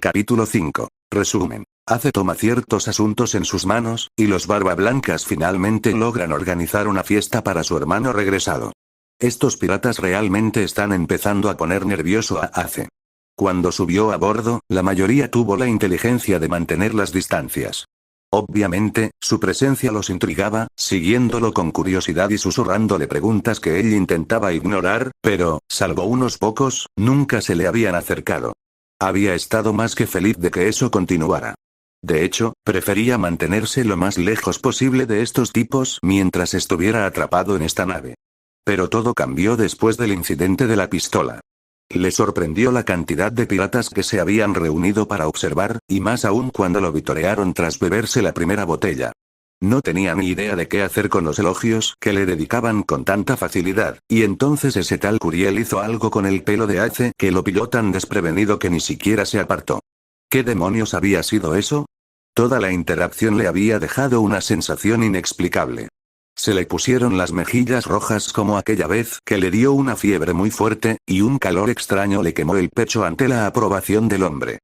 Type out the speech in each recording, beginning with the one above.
Capítulo 5. Resumen. Ace toma ciertos asuntos en sus manos, y los Barbablancas finalmente logran organizar una fiesta para su hermano regresado. Estos piratas realmente están empezando a poner nervioso a Ace. Cuando subió a bordo, la mayoría tuvo la inteligencia de mantener las distancias. Obviamente, su presencia los intrigaba, siguiéndolo con curiosidad y susurrándole preguntas que él intentaba ignorar, pero, salvo unos pocos, nunca se le habían acercado. Había estado más que feliz de que eso continuara. De hecho, prefería mantenerse lo más lejos posible de estos tipos mientras estuviera atrapado en esta nave. Pero todo cambió después del incidente de la pistola. Le sorprendió la cantidad de piratas que se habían reunido para observar, y más aún cuando lo vitorearon tras beberse la primera botella. No tenía ni idea de qué hacer con los elogios que le dedicaban con tanta facilidad, y entonces ese tal Curiel hizo algo con el pelo de Ace que lo pilló tan desprevenido que ni siquiera se apartó. ¿Qué demonios había sido eso? Toda la interacción le había dejado una sensación inexplicable. Se le pusieron las mejillas rojas como aquella vez que le dio una fiebre muy fuerte, y un calor extraño le quemó el pecho ante la aprobación del hombre.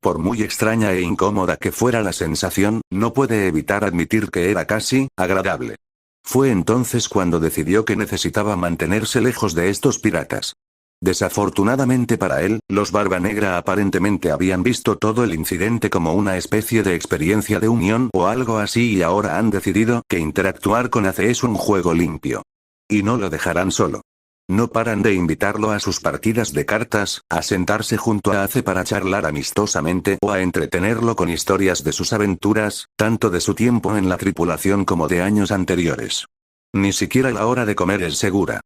Por muy extraña e incómoda que fuera la sensación, no puede evitar admitir que era casi agradable. Fue entonces cuando decidió que necesitaba mantenerse lejos de estos piratas. Desafortunadamente para él, los Barba Negra aparentemente habían visto todo el incidente como una especie de experiencia de unión o algo así y ahora han decidido que interactuar con Ace es un juego limpio. Y no lo dejarán solo. No paran de invitarlo a sus partidas de cartas, a sentarse junto a Ace para charlar amistosamente o a entretenerlo con historias de sus aventuras, tanto de su tiempo en la tripulación como de años anteriores. Ni siquiera la hora de comer es segura.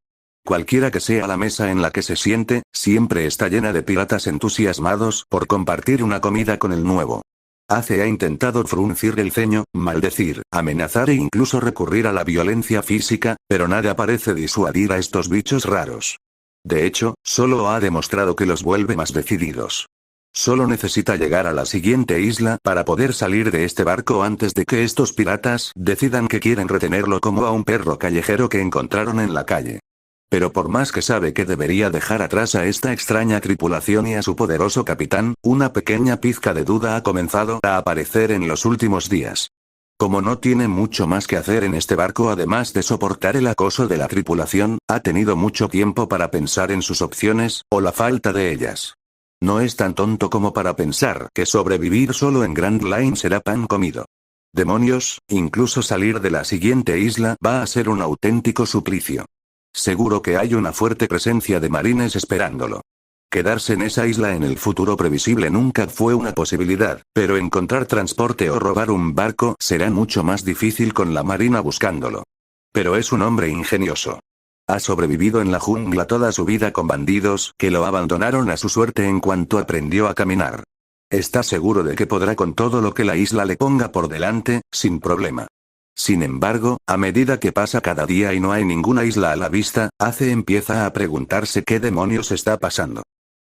Cualquiera que sea la mesa en la que se siente, siempre está llena de piratas entusiasmados por compartir una comida con el nuevo. Ace ha intentado fruncir el ceño, maldecir, amenazar e incluso recurrir a la violencia física, pero nada parece disuadir a estos bichos raros. De hecho, solo ha demostrado que los vuelve más decididos. Solo necesita llegar a la siguiente isla para poder salir de este barco antes de que estos piratas decidan que quieren retenerlo como a un perro callejero que encontraron en la calle. Pero por más que sabe que debería dejar atrás a esta extraña tripulación y a su poderoso capitán, una pequeña pizca de duda ha comenzado a aparecer en los últimos días. Como no tiene mucho más que hacer en este barco además de soportar el acoso de la tripulación, ha tenido mucho tiempo para pensar en sus opciones, o la falta de ellas. No es tan tonto como para pensar que sobrevivir solo en Grand Line será pan comido. Demonios, incluso salir de la siguiente isla va a ser un auténtico suplicio. Seguro que hay una fuerte presencia de marines esperándolo. Quedarse en esa isla en el futuro previsible nunca fue una posibilidad, pero encontrar transporte o robar un barco será mucho más difícil con la marina buscándolo. Pero es un hombre ingenioso. Ha sobrevivido en la jungla toda su vida con bandidos que lo abandonaron a su suerte en cuanto aprendió a caminar. Está seguro de que podrá con todo lo que la isla le ponga por delante, sin problema. Sin embargo, a medida que pasa cada día y no hay ninguna isla a la vista, Ace empieza a preguntarse qué demonios está pasando.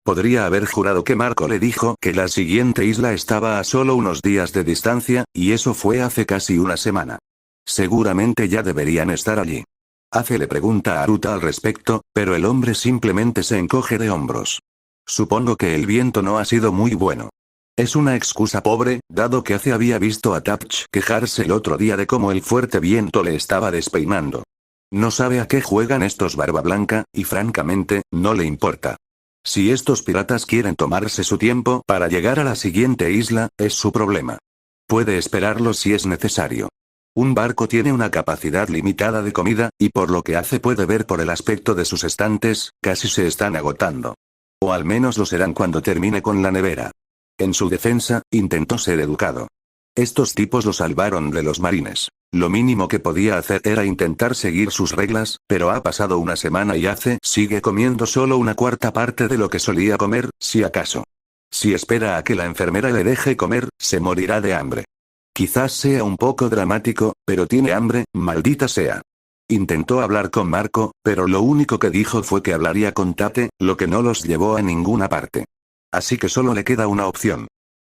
Podría haber jurado que Marco le dijo que la siguiente isla estaba a solo unos días de distancia, y eso fue hace casi una semana. Seguramente ya deberían estar allí. Ace le pregunta a Aruta al respecto, pero el hombre simplemente se encoge de hombros. Supongo que el viento no ha sido muy bueno. Es una excusa pobre, dado que Ace había visto a Tapch quejarse el otro día de cómo el fuerte viento le estaba despeinando. No sabe a qué juegan estos Barba Blanca, y francamente, no le importa. Si estos piratas quieren tomarse su tiempo para llegar a la siguiente isla, es su problema. Puede esperarlo si es necesario. Un barco tiene una capacidad limitada de comida, y por lo que Ace puede ver por el aspecto de sus estantes, casi se están agotando. O al menos lo serán cuando termine con la nevera. En su defensa, intentó ser educado. Estos tipos lo salvaron de los marines. Lo mínimo que podía hacer era intentar seguir sus reglas, pero ha pasado una semana y Ace sigue comiendo solo una cuarta parte de lo que solía comer, si acaso. Si espera a que la enfermera le deje comer, se morirá de hambre. Quizás sea un poco dramático, pero tiene hambre, maldita sea. Intentó hablar con Marco, pero lo único que dijo fue que hablaría con Tate, lo que no los llevó a ninguna parte. Así que solo le queda una opción.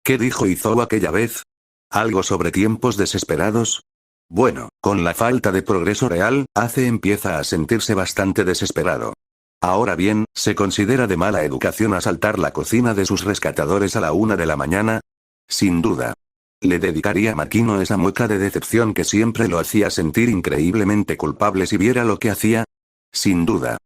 ¿Qué dijo Izuo aquella vez? ¿Algo sobre tiempos desesperados? Bueno, con la falta de progreso real, Ace empieza a sentirse bastante desesperado. Ahora bien, ¿se considera de mala educación asaltar la cocina de sus rescatadores a la 1 de la mañana? Sin duda. Le dedicaría a Makino esa mueca de decepción que siempre lo hacía sentir increíblemente culpable si viera lo que hacía. Sin duda.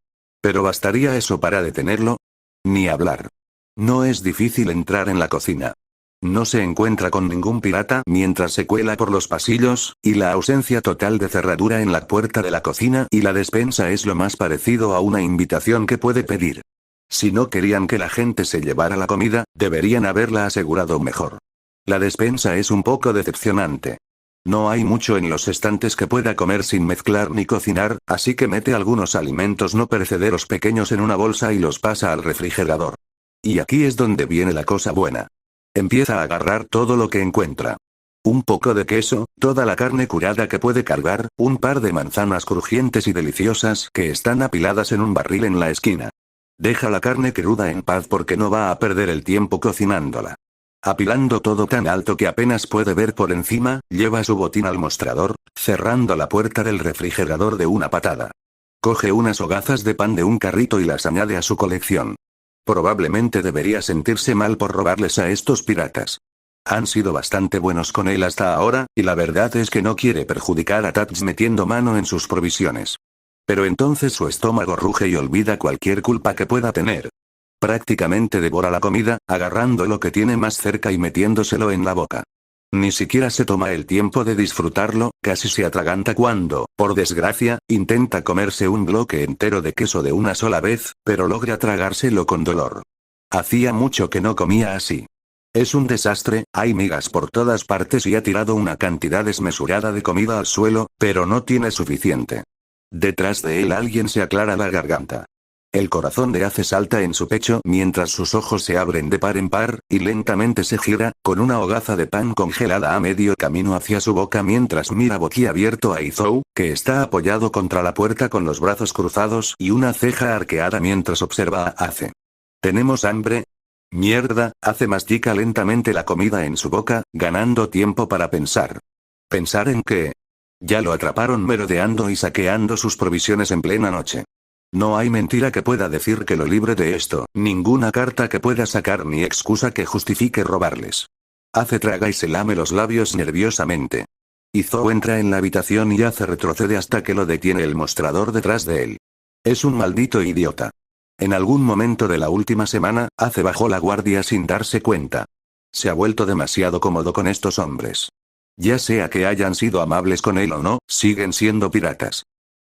¿Pero bastaría eso para detenerlo? Ni hablar. No es difícil entrar en la cocina. No se encuentra con ningún pirata mientras se cuela por los pasillos, y la ausencia total de cerradura en la puerta de la cocina y la despensa es lo más parecido a una invitación que puede pedir. Si no querían que la gente se llevara la comida, deberían haberla asegurado mejor. La despensa es un poco decepcionante. No hay mucho en los estantes que pueda comer sin mezclar ni cocinar, así que mete algunos alimentos no perecederos pequeños en una bolsa y los pasa al refrigerador. Y aquí es donde viene la cosa buena. Empieza a agarrar todo lo que encuentra. Un poco de queso, toda la carne curada que puede cargar, un par de manzanas crujientes y deliciosas que están apiladas en un barril en la esquina. Deja la carne cruda en paz porque no va a perder el tiempo cocinándola. Apilando todo tan alto que apenas puede ver por encima, lleva su botín al mostrador, cerrando la puerta del refrigerador de una patada. Coge unas hogazas de pan de un carrito y las añade a su colección. Probablemente debería sentirse mal por robarles a estos piratas. Han sido bastante buenos con él hasta ahora, y la verdad es que no quiere perjudicar a Tats metiendo mano en sus provisiones. Pero entonces su estómago ruge y olvida cualquier culpa que pueda tener. Prácticamente devora la comida, agarrando lo que tiene más cerca y metiéndoselo en la boca. Ni siquiera se toma el tiempo de disfrutarlo, casi se atraganta cuando, por desgracia, intenta comerse un bloque entero de queso de una sola vez, pero logra tragárselo con dolor. Hacía mucho que no comía así. Es un desastre, hay migas por todas partes y ha tirado una cantidad desmesurada de comida al suelo, pero no tiene suficiente. Detrás de él alguien se aclara la garganta. El corazón de Ace salta en su pecho mientras sus ojos se abren de par en par, y lentamente se gira, con una hogaza de pan congelada a medio camino hacia su boca mientras mira boquiabierto a Izou, que está apoyado contra la puerta con los brazos cruzados y una ceja arqueada mientras observa a Ace. ¿Tenemos hambre? Mierda, Ace mastica lentamente la comida en su boca, ganando tiempo para pensar. ¿Pensar en qué? Ya lo atraparon merodeando y saqueando sus provisiones en plena noche. No hay mentira que pueda decir que lo libre de esto, ninguna carta que pueda sacar ni excusa que justifique robarles. Ace traga y se lame los labios nerviosamente. Izou entra en la habitación y Ace retrocede hasta que lo detiene el mostrador detrás de él. Es un maldito idiota. En algún momento de la última semana, Ace bajó la guardia sin darse cuenta. Se ha vuelto demasiado cómodo con estos hombres. Ya sea que hayan sido amables con él o no, siguen siendo piratas.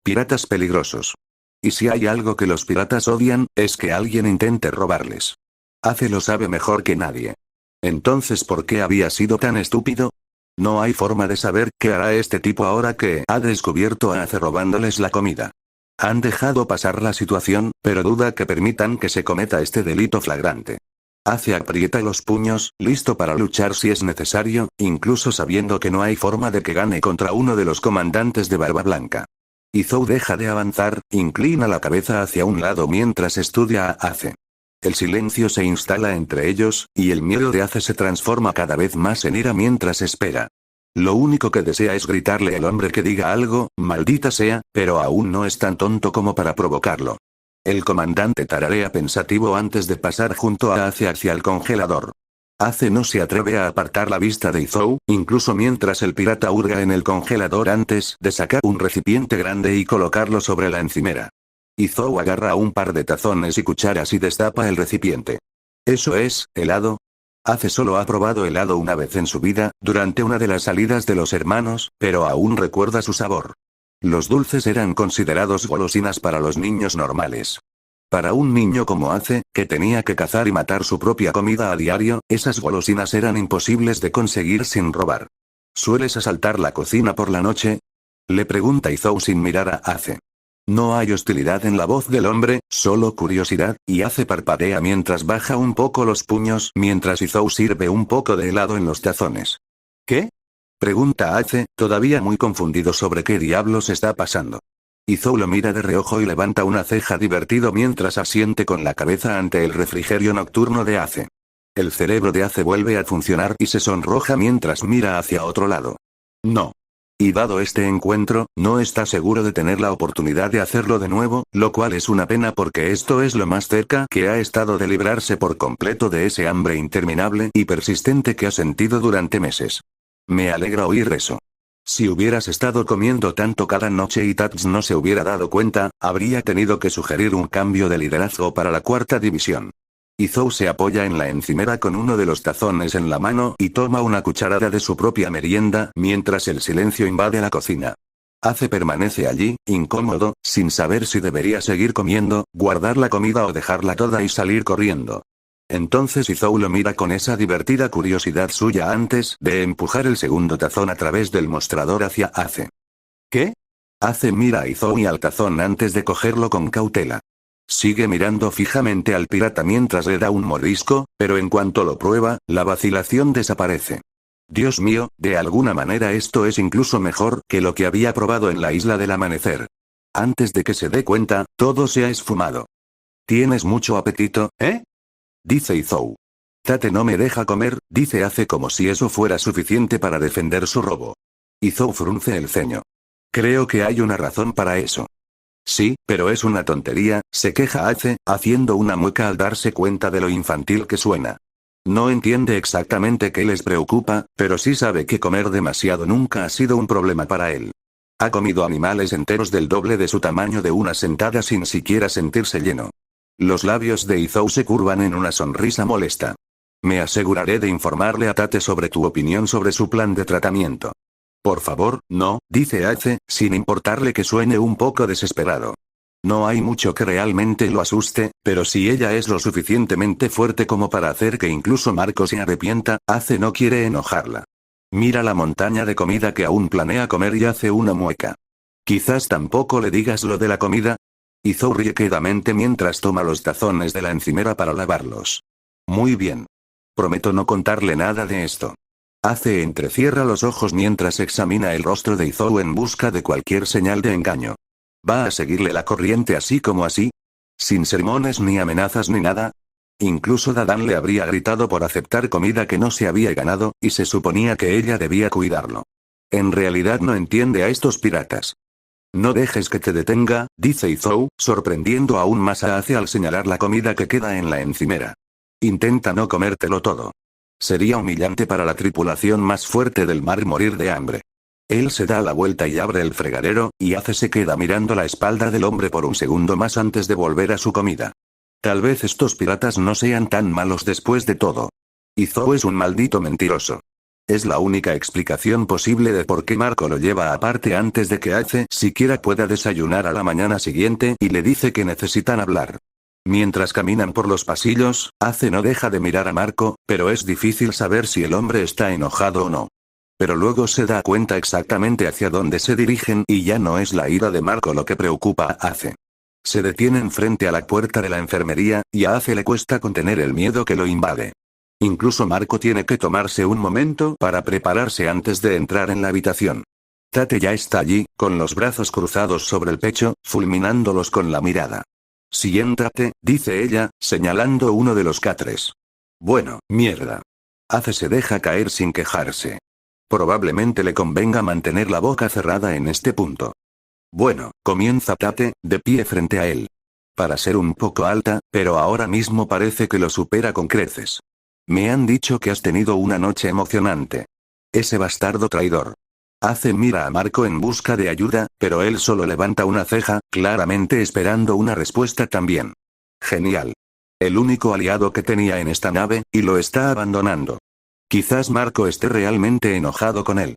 Piratas peligrosos. Y si hay algo que los piratas odian, es que alguien intente robarles. Ace lo sabe mejor que nadie. Entonces, ¿por qué había sido tan estúpido? No hay forma de saber qué hará este tipo ahora que ha descubierto a Ace robándoles la comida. Han dejado pasar la situación, pero duda que permitan que se cometa este delito flagrante. Ace aprieta los puños, listo para luchar si es necesario, incluso sabiendo que no hay forma de que gane contra uno de los comandantes de Barba Blanca. Izou deja de avanzar, inclina la cabeza hacia un lado mientras estudia a Ace. El silencio se instala entre ellos, y el miedo de Ace se transforma cada vez más en ira mientras espera. Lo único que desea es gritarle al hombre que diga algo, maldita sea, pero aún no es tan tonto como para provocarlo. El comandante tararea pensativo antes de pasar junto a Ace hacia el congelador. Ace no se atreve a apartar la vista de Izou, incluso mientras el pirata hurga en el congelador antes de sacar un recipiente grande y colocarlo sobre la encimera. Izou agarra un par de tazones y cucharas y destapa el recipiente. ¿Eso es, helado? Ace solo ha probado helado una vez en su vida, durante una de las salidas de los hermanos, pero aún recuerda su sabor. Los dulces eran considerados golosinas para los niños normales. Para un niño como Ace, que tenía que cazar y matar su propia comida a diario, esas golosinas eran imposibles de conseguir sin robar. ¿Sueles asaltar la cocina por la noche? Le pregunta Izou sin mirar a Ace. No hay hostilidad en la voz del hombre, solo curiosidad, y Ace parpadea mientras baja un poco los puños mientras Izou sirve un poco de helado en los tazones. ¿Qué? Pregunta Ace, todavía muy confundido sobre qué diablos está pasando. Izou lo mira de reojo y levanta una ceja divertido mientras asiente con la cabeza ante el refrigerio nocturno de Ace. El cerebro de Ace vuelve a funcionar y se sonroja mientras mira hacia otro lado. No. Y dado este encuentro, no está seguro de tener la oportunidad de hacerlo de nuevo, lo cual es una pena porque esto es lo más cerca que ha estado de librarse por completo de ese hambre interminable y persistente que ha sentido durante meses. Me alegra oír eso. Si hubieras estado comiendo tanto cada noche y Tats no se hubiera dado cuenta, habría tenido que sugerir un cambio de liderazgo para la cuarta división. Izou se apoya en la encimera con uno de los tazones en la mano y toma una cucharada de su propia merienda, mientras el silencio invade la cocina. Ace permanece allí, incómodo, sin saber si debería seguir comiendo, guardar la comida o dejarla toda y salir corriendo. Entonces Izou lo mira con esa divertida curiosidad suya antes de empujar el segundo tazón a través del mostrador hacia Ace. ¿Qué? Ace mira a Izou y al tazón antes de cogerlo con cautela. Sigue mirando fijamente al pirata mientras le da un mordisco, pero en cuanto lo prueba, la vacilación desaparece. Dios mío, de alguna manera esto es incluso mejor que lo que había probado en la isla del amanecer. Antes de que se dé cuenta, todo se ha esfumado. ¿Tienes mucho apetito, eh? Dice Izou. Tate no me deja comer, dice Ace como si eso fuera suficiente para defender su robo. Izou frunce el ceño. Creo que hay una razón para eso. Sí, pero es una tontería, se queja Ace, haciendo una mueca al darse cuenta de lo infantil que suena. No entiende exactamente qué les preocupa, pero sí sabe que comer demasiado nunca ha sido un problema para él. Ha comido animales enteros del doble de su tamaño de una sentada sin siquiera sentirse lleno. Los labios de Izou se curvan en una sonrisa molesta. Me aseguraré de informarle a Tate sobre tu opinión sobre su plan de tratamiento. Por favor, no, dice Ace, sin importarle que suene un poco desesperado. No hay mucho que realmente lo asuste, pero si ella es lo suficientemente fuerte como para hacer que incluso Marco se arrepienta, Ace no quiere enojarla. Mira la montaña de comida que aún planea comer y hace una mueca. Quizás tampoco le digas lo de la comida. Izou ríe quedamente mientras toma los tazones de la encimera para lavarlos. Muy bien. Prometo no contarle nada de esto. Ace entrecierra los ojos mientras examina el rostro de Izou en busca de cualquier señal de engaño. ¿Va a seguirle la corriente así como así? ¿Sin sermones ni amenazas ni nada? Incluso Dadan le habría gritado por aceptar comida que no se había ganado, y se suponía que ella debía cuidarlo. En realidad no entiende a estos piratas. No dejes que te detenga, dice Izou, sorprendiendo aún más a Ace al señalar la comida que queda en la encimera. Intenta no comértelo todo. Sería humillante para la tripulación más fuerte del mar morir de hambre. Él se da la vuelta y abre el fregadero, y Ace se queda mirando la espalda del hombre por un segundo más antes de volver a su comida. Tal vez estos piratas no sean tan malos después de todo. Izou es un maldito mentiroso. Es la única explicación posible de por qué Marco lo lleva aparte antes de que Ace siquiera pueda desayunar a la mañana siguiente y le dice que necesitan hablar. Mientras caminan por los pasillos, Ace no deja de mirar a Marco, pero es difícil saber si el hombre está enojado o no. Pero luego se da cuenta exactamente hacia dónde se dirigen y ya no es la ira de Marco lo que preocupa a Ace. Se detienen frente a la puerta de la enfermería, y a Ace le cuesta contener el miedo que lo invade. Incluso Marco tiene que tomarse un momento para prepararse antes de entrar en la habitación. Tate ya está allí, con los brazos cruzados sobre el pecho, fulminándolos con la mirada. Siéntate, dice ella, señalando uno de los catres. Bueno, mierda. Ace se deja caer sin quejarse. Probablemente le convenga mantener la boca cerrada en este punto. Bueno, comienza Tate, de pie frente a él. Para ser un poco alta, pero ahora mismo parece que lo supera con creces. Me han dicho que has tenido una noche emocionante. Ese bastardo traidor. Ace mira a Marco en busca de ayuda, pero él solo levanta una ceja, claramente esperando una respuesta también. Genial. El único aliado que tenía en esta nave, y lo está abandonando. Quizás Marco esté realmente enojado con él.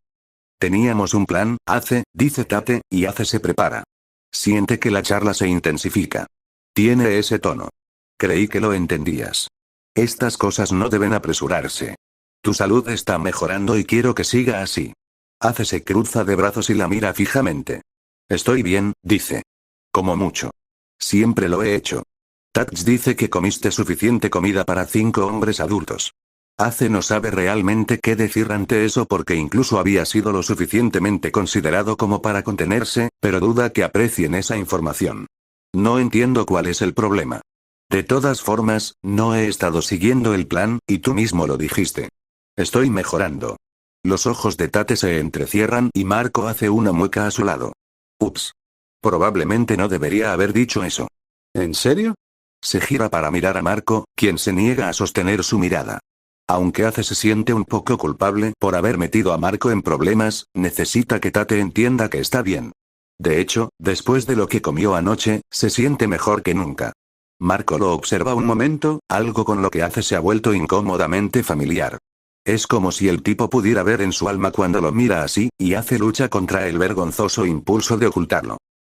Teníamos un plan, Ace, dice Tate, y Ace se prepara. Siente que la charla se intensifica. Tiene ese tono. Creí que lo entendías. Estas cosas no deben apresurarse. Tu salud está mejorando y quiero que siga así. Ace se cruza de brazos y la mira fijamente. Estoy bien, dice. Como mucho. Siempre lo he hecho. Tats dice que comiste suficiente comida para 5 hombres adultos. Ace no sabe realmente qué decir ante eso porque incluso había sido lo suficientemente considerado como para contenerse, pero duda que aprecien esa información. No entiendo cuál es el problema. De todas formas, no he estado siguiendo el plan, y tú mismo lo dijiste. Estoy mejorando. Los ojos de Tate se entrecierran y Marco hace una mueca a su lado. Ups. Probablemente no debería haber dicho eso. ¿En serio? Se gira para mirar a Marco, quien se niega a sostener su mirada. Aunque Ace se siente un poco culpable por haber metido a Marco en problemas, necesita que Tate entienda que está bien. De hecho, después de lo que comió anoche, se siente mejor que nunca. Marco lo observa un momento, algo con lo que Ace se ha vuelto incómodamente familiar. Es como si el tipo pudiera ver en su alma cuando lo mira así, y Ace lucha contra el vergonzoso impulso de ocultarlo.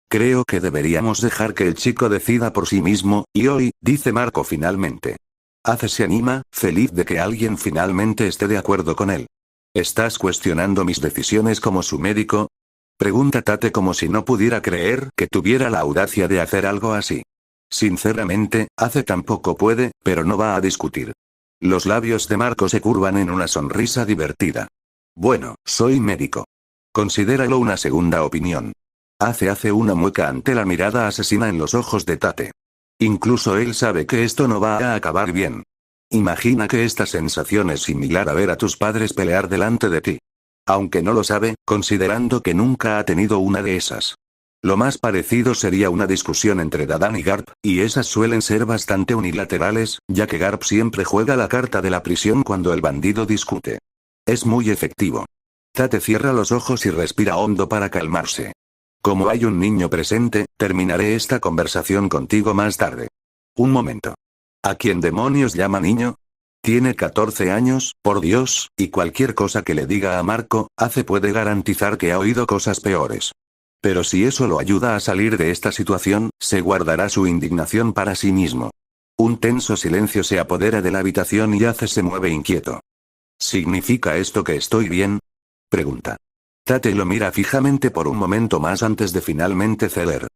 Creo que deberíamos dejar que el chico decida por sí mismo, y hoy, dice Marco finalmente. Ace se anima, feliz de que alguien finalmente esté de acuerdo con él. ¿Estás cuestionando mis decisiones como su médico? Pregunta Tate como si no pudiera creer que tuviera la audacia de hacer algo así. Sinceramente, Ace tampoco puede, pero no va a discutir. Los labios de Marco se curvan en una sonrisa divertida. Bueno, soy médico. Considéralo una segunda opinión. Ace hace una mueca ante la mirada asesina en los ojos de Tate. Incluso él sabe que esto no va a acabar bien. Imagina que esta sensación es similar a ver a tus padres pelear delante de ti. Aunque no lo sabe, considerando que nunca ha tenido una de esas. Lo más parecido sería una discusión entre Dadan y Garp, y esas suelen ser bastante unilaterales, ya que Garp siempre juega la carta de la prisión cuando el bandido discute. Es muy efectivo. Tate cierra los ojos y respira hondo para calmarse. Como hay un niño presente, terminaré esta conversación contigo más tarde. Un momento. ¿A quién demonios llama niño? Tiene 14 años, por Dios, y cualquier cosa que le diga a Marco, Ace puede garantizar que ha oído cosas peores. Pero si eso lo ayuda a salir de esta situación, se guardará su indignación para sí mismo. Un tenso silencio se apodera de la habitación y Ace se mueve inquieto. ¿Significa esto que estoy bien? Pregunta. Tate lo mira fijamente por un momento más antes de finalmente ceder.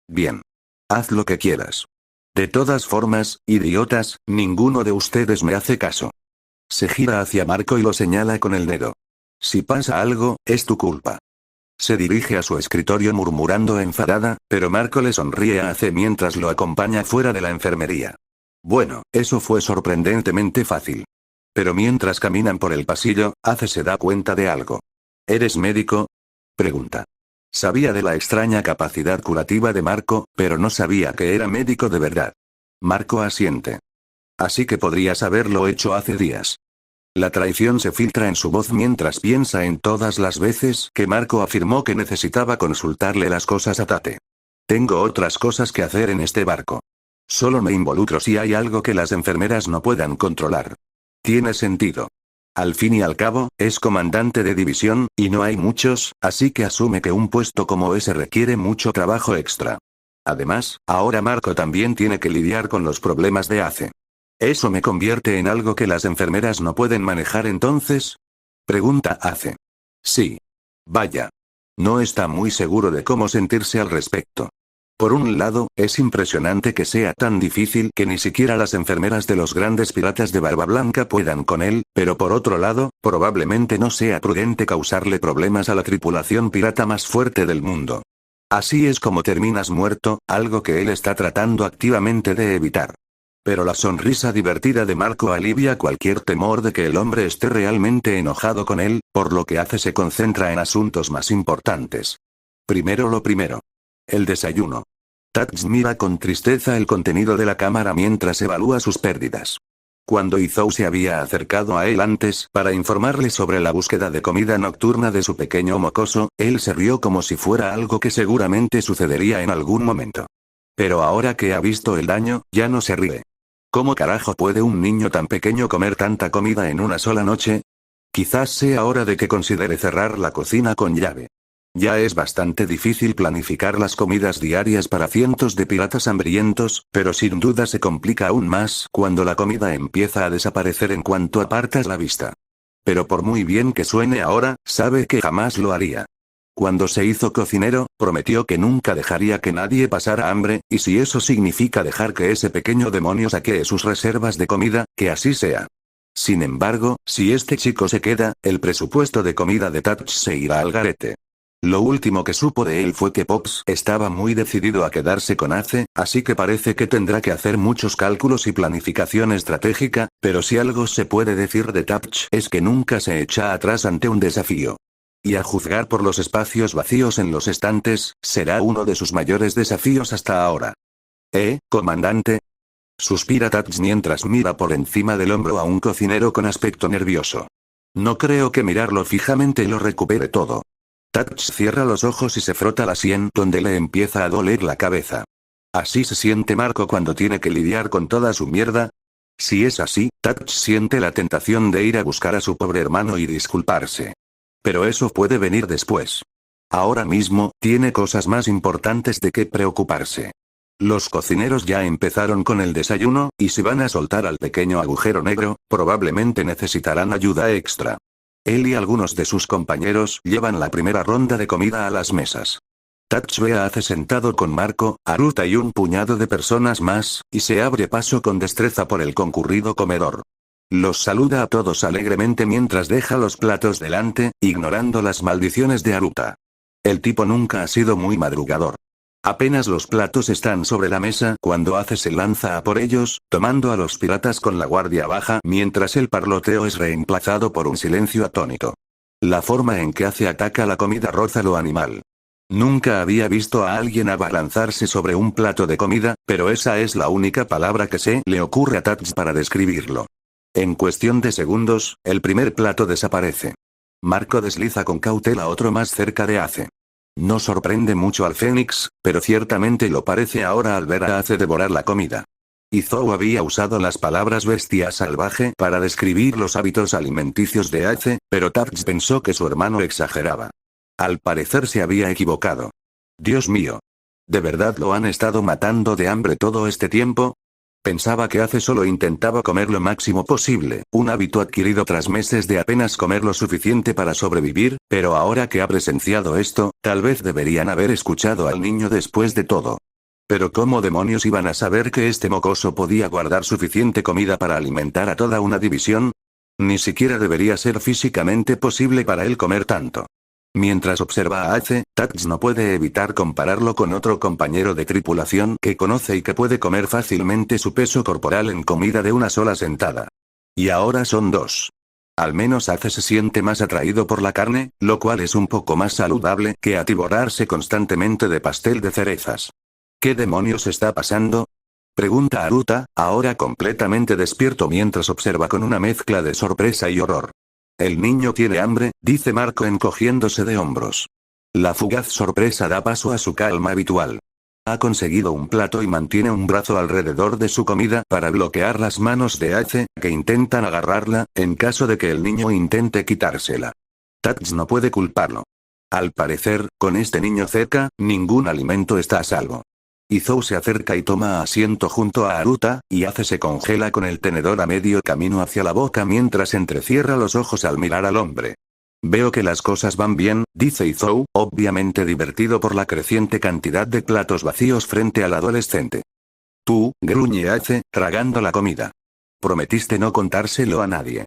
Bien. Haz lo que quieras. De todas formas, idiotas, ninguno de ustedes me hace caso. Se gira hacia Marco y lo señala con el dedo. Si pasa algo, es tu culpa. Se dirige a su escritorio murmurando enfadada, pero Marco le sonríe a Ace mientras lo acompaña fuera de la enfermería. Bueno, eso fue sorprendentemente fácil. Pero mientras caminan por el pasillo, Ace se da cuenta de algo. ¿Eres médico? Pregunta. Sabía de la extraña capacidad curativa de Marco, pero no sabía que era médico de verdad. Marco asiente. Así que podrías haberlo hecho hace días. La traición se filtra en su voz mientras piensa en todas las veces que Marco afirmó que necesitaba consultarle las cosas a Tate. Tengo otras cosas que hacer en este barco. Solo me involucro si hay algo que las enfermeras no puedan controlar. Tiene sentido. Al fin y al cabo, es comandante de división, y no hay muchos, así que asume que un puesto como ese requiere mucho trabajo extra. Además, ahora Marco también tiene que lidiar con los problemas de Ace. ¿Eso me convierte en algo que las enfermeras no pueden manejar entonces? Pregunta Ace. Sí. Vaya. No está muy seguro de cómo sentirse al respecto. Por un lado, es impresionante que sea tan difícil que ni siquiera las enfermeras de los grandes piratas de Barba Blanca puedan con él, pero por otro lado, probablemente no sea prudente causarle problemas a la tripulación pirata más fuerte del mundo. Así es como terminas muerto, algo que él está tratando activamente de evitar. Pero la sonrisa divertida de Marco alivia cualquier temor de que el hombre esté realmente enojado con él, por lo que Ace se concentra en asuntos más importantes. Primero lo primero. El desayuno. Tats mira con tristeza el contenido de la cámara mientras evalúa sus pérdidas. Cuando Izou se había acercado a él antes para informarle sobre la búsqueda de comida nocturna de su pequeño mocoso, él se rió como si fuera algo que seguramente sucedería en algún momento. Pero ahora que ha visto el daño, ya no se ríe. ¿Cómo carajo puede un niño tan pequeño comer tanta comida en una sola noche? Quizás sea hora de que considere cerrar la cocina con llave. Ya es bastante difícil planificar las comidas diarias para cientos de piratas hambrientos, pero sin duda se complica aún más cuando la comida empieza a desaparecer en cuanto apartas la vista. Pero por muy bien que suene ahora, sabe que jamás lo haría. Cuando se hizo cocinero, prometió que nunca dejaría que nadie pasara hambre, y si eso significa dejar que ese pequeño demonio saquee sus reservas de comida, que así sea. Sin embargo, si este chico se queda, el presupuesto de comida de Touch se irá al garete. Lo último que supo de él fue que Pops estaba muy decidido a quedarse con Ace, así que parece que tendrá que hacer muchos cálculos y planificación estratégica, pero si algo se puede decir de Touch es que nunca se echa atrás ante un desafío. Y a juzgar por los espacios vacíos en los estantes, será uno de sus mayores desafíos hasta ahora. Comandante. Suspira Touch mientras mira por encima del hombro a un cocinero con aspecto nervioso. No creo que mirarlo fijamente lo recupere todo. Touch cierra los ojos y se frota la sien donde le empieza a doler la cabeza. ¿Así se siente Marco cuando tiene que lidiar con toda su mierda? Si es así, Touch siente la tentación de ir a buscar a su pobre hermano y disculparse. Pero eso puede venir después. Ahora mismo, tiene cosas más importantes de qué preocuparse. Los cocineros ya empezaron con el desayuno, y si van a soltar al pequeño agujero negro, probablemente necesitarán ayuda extra. Él y algunos de sus compañeros llevan la primera ronda de comida a las mesas. Touch ve a Ace sentado con Marco, Haruta y un puñado de personas más, y se abre paso con destreza por el concurrido comedor. Los saluda a todos alegremente mientras deja los platos delante, ignorando las maldiciones de Haruta. El tipo nunca ha sido muy madrugador. Apenas los platos están sobre la mesa cuando Ace se lanza a por ellos, tomando a los piratas con la guardia baja mientras el parloteo es reemplazado por un silencio atónito. La forma en que Ace ataca la comida roza lo animal. Nunca había visto a alguien abalanzarse sobre un plato de comida, pero esa es la única palabra que se le ocurre a Touch para describirlo. En cuestión de segundos, el primer plato desaparece. Marco desliza con cautela otro más cerca de Ace. No sorprende mucho al Fénix, pero ciertamente lo parece ahora al ver a Ace devorar la comida. Izou había usado las palabras bestia salvaje para describir los hábitos alimenticios de Ace, pero Touch pensó que su hermano exageraba. Al parecer se había equivocado. Dios mío. ¿De verdad lo han estado matando de hambre todo este tiempo? Pensaba que Ace solo intentaba comer lo máximo posible, un hábito adquirido tras meses de apenas comer lo suficiente para sobrevivir, pero ahora que ha presenciado esto, tal vez deberían haber escuchado al niño después de todo. Pero ¿cómo demonios iban a saber que este mocoso podía guardar suficiente comida para alimentar a toda una división? Ni siquiera debería ser físicamente posible para él comer tanto. Mientras observa a Ace, Touch no puede evitar compararlo con otro compañero de tripulación que conoce y que puede comer fácilmente su peso corporal en comida de una sola sentada. Y ahora son dos. Al menos Ace se siente más atraído por la carne, lo cual es un poco más saludable que atiborrarse constantemente de pastel de cerezas. ¿Qué demonios está pasando? Pregunta Haruta, ahora completamente despierto mientras observa con una mezcla de sorpresa y horror. El niño tiene hambre, dice Marco encogiéndose de hombros. La fugaz sorpresa da paso a su calma habitual. Ha conseguido un plato y mantiene un brazo alrededor de su comida para bloquear las manos de Ace, que intentan agarrarla, en caso de que el niño intente quitársela. Touch no puede culparlo. Al parecer, con este niño cerca, ningún alimento está a salvo. Izou se acerca y toma asiento junto a Haruta, y Ace se congela con el tenedor a medio camino hacia la boca mientras entrecierra los ojos al mirar al hombre. Veo que las cosas van bien, dice Izou, obviamente divertido por la creciente cantidad de platos vacíos frente al adolescente. Tú, gruñe Ace, tragando la comida. Prometiste no contárselo a nadie.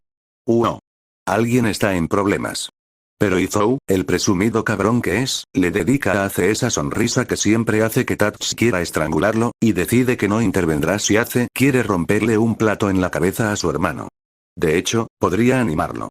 Alguien está en problemas. Pero Izou, el presumido cabrón que es, le dedica a Ace esa sonrisa que siempre hace que Touch quiera estrangularlo, y decide que no intervendrá si Ace quiere romperle un plato en la cabeza a su hermano. De hecho, podría animarlo.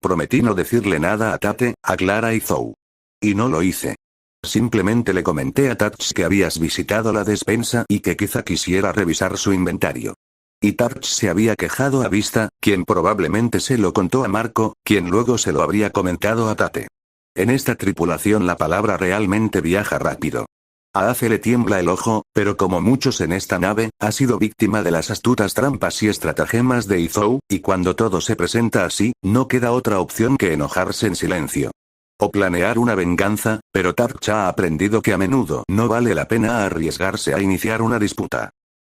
Prometí no decirle nada a Tate, aclara Izou. Y no lo hice. Simplemente le comenté a Touch que habías visitado la despensa y que quizá quisiera revisar su inventario. Y Touch se había quejado a Vista, quien probablemente se lo contó a Marco, quien luego se lo habría comentado a Tate. En esta tripulación la palabra realmente viaja rápido. A Ace le tiembla el ojo, pero como muchos en esta nave, ha sido víctima de las astutas trampas y estratagemas de Izou, y cuando todo se presenta así, no queda otra opción que enojarse en silencio. O planear una venganza, pero Touch ha aprendido que a menudo no vale la pena arriesgarse a iniciar una disputa.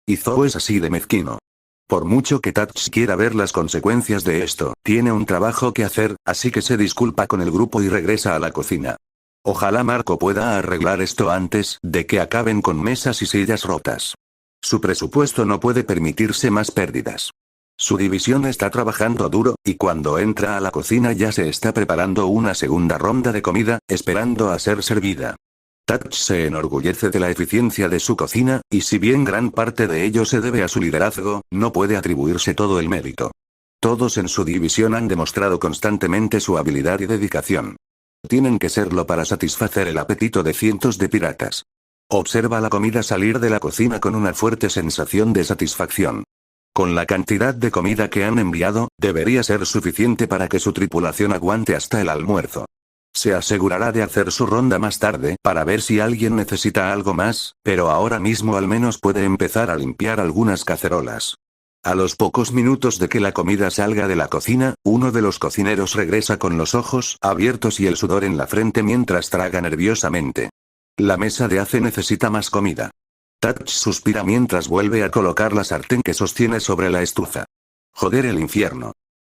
Izou es así de mezquino. Por mucho que Touch quiera ver las consecuencias de esto, tiene un trabajo que hacer, así que se disculpa con el grupo y regresa a la cocina. Ojalá Marco pueda arreglar esto antes de que acaben con mesas y sillas rotas. Su presupuesto no puede permitirse más pérdidas. Su división está trabajando duro, y cuando entra a la cocina ya se está preparando una segunda ronda de comida, esperando a ser servida. Tatch se enorgullece de la eficiencia de su cocina, y si bien gran parte de ello se debe a su liderazgo, no puede atribuirse todo el mérito. Todos en su división han demostrado constantemente su habilidad y dedicación. Tienen que serlo para satisfacer el apetito de cientos de piratas. Observa la comida salir de la cocina con una fuerte sensación de satisfacción. Con la cantidad de comida que han enviado, debería ser suficiente para que su tripulación aguante hasta el almuerzo. Se asegurará de hacer su ronda más tarde para ver si alguien necesita algo más, pero ahora mismo al menos puede empezar a limpiar algunas cacerolas. A los pocos minutos de que la comida salga de la cocina, uno de los cocineros regresa con los ojos abiertos y el sudor en la frente mientras traga nerviosamente. La mesa de Ace necesita más comida. Tatch suspira mientras vuelve a colocar la sartén que sostiene sobre la estufa. Joder el infierno.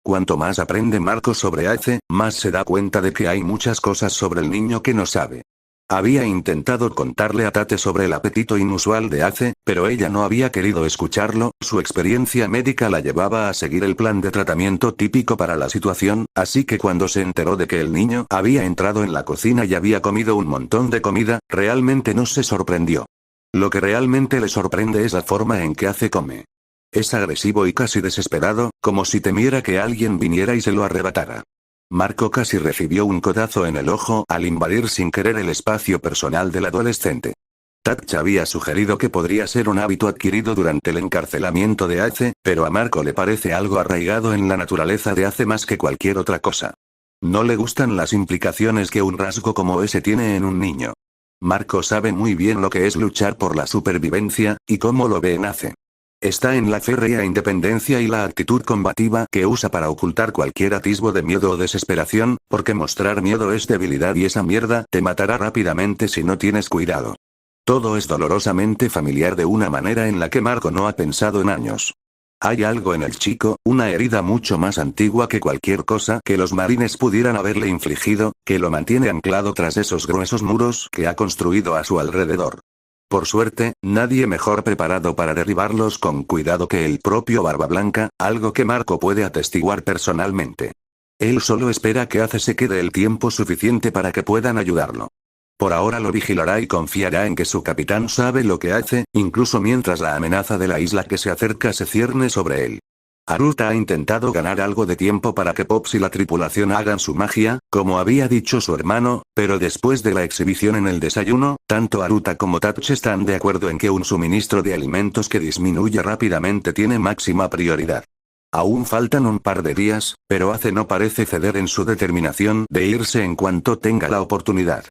Cuanto más aprende Marco sobre Ace, más se da cuenta de que hay muchas cosas sobre el niño que no sabe. Había intentado contarle a Tate sobre el apetito inusual de Ace, pero ella no había querido escucharlo, su experiencia médica la llevaba a seguir el plan de tratamiento típico para la situación, así que cuando se enteró de que el niño había entrado en la cocina y había comido un montón de comida, realmente no se sorprendió. Lo que realmente le sorprende es la forma en que Ace come. Es agresivo y casi desesperado, como si temiera que alguien viniera y se lo arrebatara. Marco casi recibió un codazo en el ojo al invadir sin querer el espacio personal del adolescente. Tatch había sugerido que podría ser un hábito adquirido durante el encarcelamiento de Ace, pero a Marco le parece algo arraigado en la naturaleza de Ace más que cualquier otra cosa. No le gustan las implicaciones que un rasgo como ese tiene en un niño. Marco sabe muy bien lo que es luchar por la supervivencia, y cómo lo ve en Ace. Está en la férrea independencia y la actitud combativa que usa para ocultar cualquier atisbo de miedo o desesperación, porque mostrar miedo es debilidad y esa mierda te matará rápidamente si no tienes cuidado. Todo es dolorosamente familiar de una manera en la que Marco no ha pensado en años. Hay algo en el chico, una herida mucho más antigua que cualquier cosa que los marines pudieran haberle infligido, que lo mantiene anclado tras esos gruesos muros que ha construido a su alrededor. Por suerte, nadie mejor preparado para derribarlos con cuidado que el propio Barba Blanca, algo que Marco puede atestiguar personalmente. Él solo espera que Ace se quede el tiempo suficiente para que puedan ayudarlo. Por ahora lo vigilará y confiará en que su capitán sabe lo que hace, incluso mientras la amenaza de la isla que se acerca se cierne sobre él. Aruta ha intentado ganar algo de tiempo para que Pops y la tripulación hagan su magia, como había dicho su hermano, pero después de la exhibición en el desayuno, tanto Aruta como Tatch están de acuerdo en que un suministro de alimentos que disminuye rápidamente tiene máxima prioridad. Aún faltan un par de días, pero Ace no parece ceder en su determinación de irse en cuanto tenga la oportunidad.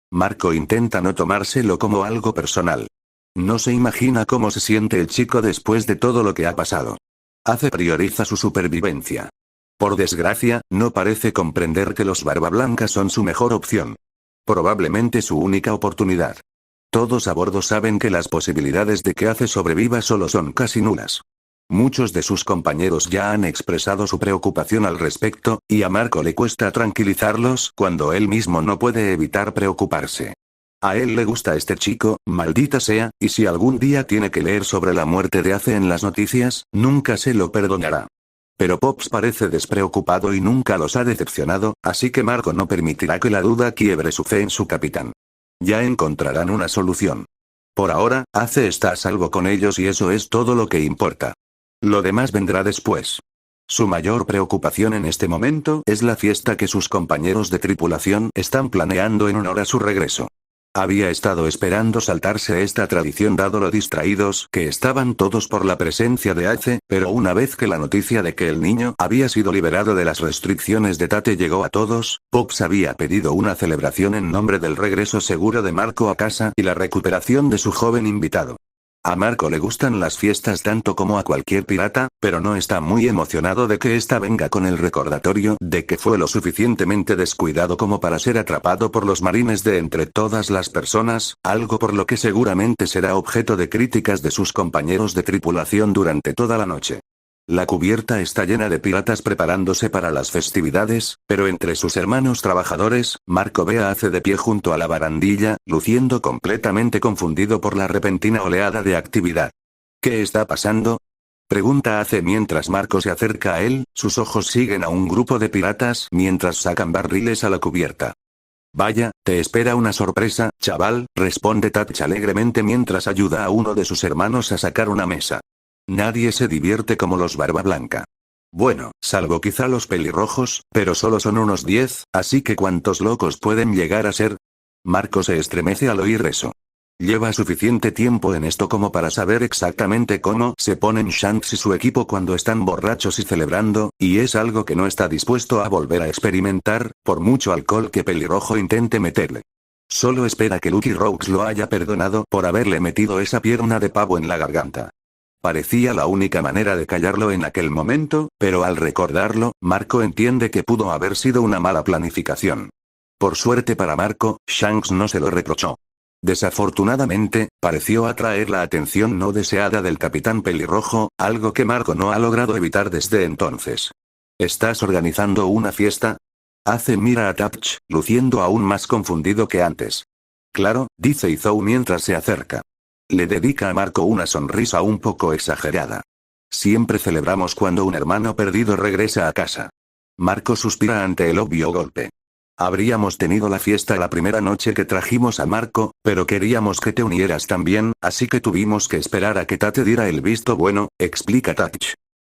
Marco intenta no tomárselo como algo personal. No se imagina cómo se siente el chico después de todo lo que ha pasado. Ace prioriza su supervivencia. Por desgracia, no parece comprender que los Barba Blanca son su mejor opción. Probablemente su única oportunidad. Todos a bordo saben que las posibilidades de que Ace sobreviva solo son casi nulas. Muchos de sus compañeros ya han expresado su preocupación al respecto, y a Marco le cuesta tranquilizarlos cuando él mismo no puede evitar preocuparse. A él le gusta este chico, maldita sea, y si algún día tiene que leer sobre la muerte de Ace en las noticias, nunca se lo perdonará. Pero Pops parece despreocupado y nunca los ha decepcionado, así que Marco no permitirá que la duda quiebre su fe en su capitán. Ya encontrarán una solución. Por ahora, Ace está a salvo con ellos y eso es todo lo que importa. Lo demás vendrá después. Su mayor preocupación en este momento es la fiesta que sus compañeros de tripulación están planeando en honor a su regreso. Había estado esperando saltarse esta tradición dado lo distraídos que estaban todos por la presencia de Ace, pero una vez que la noticia de que el niño había sido liberado de las restricciones de Tate llegó a todos, Pops había pedido una celebración en nombre del regreso seguro de Marco a casa y la recuperación de su joven invitado. A Marco le gustan las fiestas tanto como a cualquier pirata, pero no está muy emocionado de que esta venga con el recordatorio de que fue lo suficientemente descuidado como para ser atrapado por los marines de entre todas las personas, algo por lo que seguramente será objeto de críticas de sus compañeros de tripulación durante toda la noche. La cubierta está llena de piratas preparándose para las festividades, pero entre sus hermanos trabajadores, Marco ve a Ace de pie junto a la barandilla, luciendo completamente confundido por la repentina oleada de actividad. ¿Qué está pasando? Pregunta Ace mientras Marco se acerca a él, sus ojos siguen a un grupo de piratas mientras sacan barriles a la cubierta. Vaya, te espera una sorpresa, chaval, responde Tatch alegremente mientras ayuda a uno de sus hermanos a sacar una mesa. Nadie se divierte como los Barba Blanca. Bueno, salvo quizá los pelirrojos, pero solo son unos 10, así que ¿cuántos locos pueden llegar a ser? Marco se estremece al oír eso. Lleva suficiente tiempo en esto como para saber exactamente cómo se ponen Shanks y su equipo cuando están borrachos y celebrando, y es algo que no está dispuesto a volver a experimentar, por mucho alcohol que Pelirrojo intente meterle. Solo espera que Lucky Rose lo haya perdonado por haberle metido esa pierna de pavo en la garganta. Parecía la única manera de callarlo en aquel momento, pero al recordarlo, Marco entiende que pudo haber sido una mala planificación. Por suerte para Marco, Shanks no se lo reprochó. Desafortunadamente, pareció atraer la atención no deseada del Capitán Pelirrojo, algo que Marco no ha logrado evitar desde entonces. ¿Estás organizando una fiesta? Ace mira a Tatch, luciendo aún más confundido que antes. Claro, dice Izou mientras se acerca. Le dedica a Marco una sonrisa un poco exagerada. Siempre celebramos cuando un hermano perdido regresa a casa. Marco suspira ante el obvio golpe. Habríamos tenido la fiesta la primera noche que trajimos a Marco, pero queríamos que te unieras también, así que tuvimos que esperar a que Tate diera el visto bueno, explica Tatch.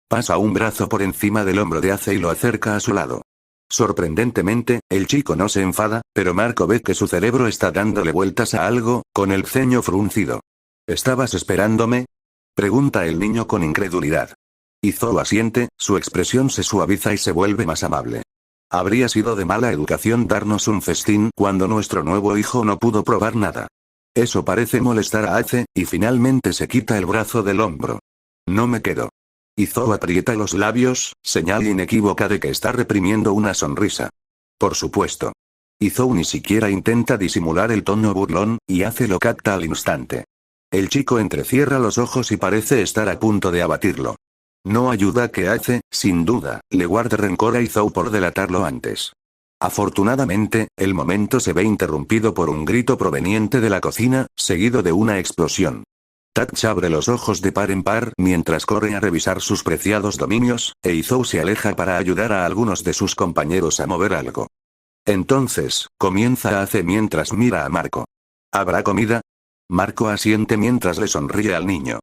Pasa un brazo por encima del hombro de Ace y lo acerca a su lado. Sorprendentemente, el chico no se enfada, pero Marco ve que su cerebro está dándole vueltas a algo, con el ceño fruncido. ¿Estabas esperándome? Pregunta el niño con incredulidad. Izou asiente, su expresión se suaviza y se vuelve más amable. Habría sido de mala educación darnos un festín cuando nuestro nuevo hijo no pudo probar nada. Eso parece molestar a Ace, y finalmente se quita el brazo del hombro. No me quedo. Izou aprieta los labios, señal inequívoca de que está reprimiendo una sonrisa. Por supuesto. Izou ni siquiera intenta disimular el tono burlón, y Ace lo capta al instante. El chico entrecierra los ojos y parece estar a punto de abatirlo. No ayuda que Ace, sin duda, le guarde rencor a Izou por delatarlo antes. Afortunadamente, el momento se ve interrumpido por un grito proveniente de la cocina, seguido de una explosión. Tatch abre los ojos de par en par mientras corre a revisar sus preciados dominios, e Izou se aleja para ayudar a algunos de sus compañeros a mover algo. Entonces, comienza Ace mientras mira a Marco. ¿Habrá comida? Marco asiente mientras le sonríe al niño.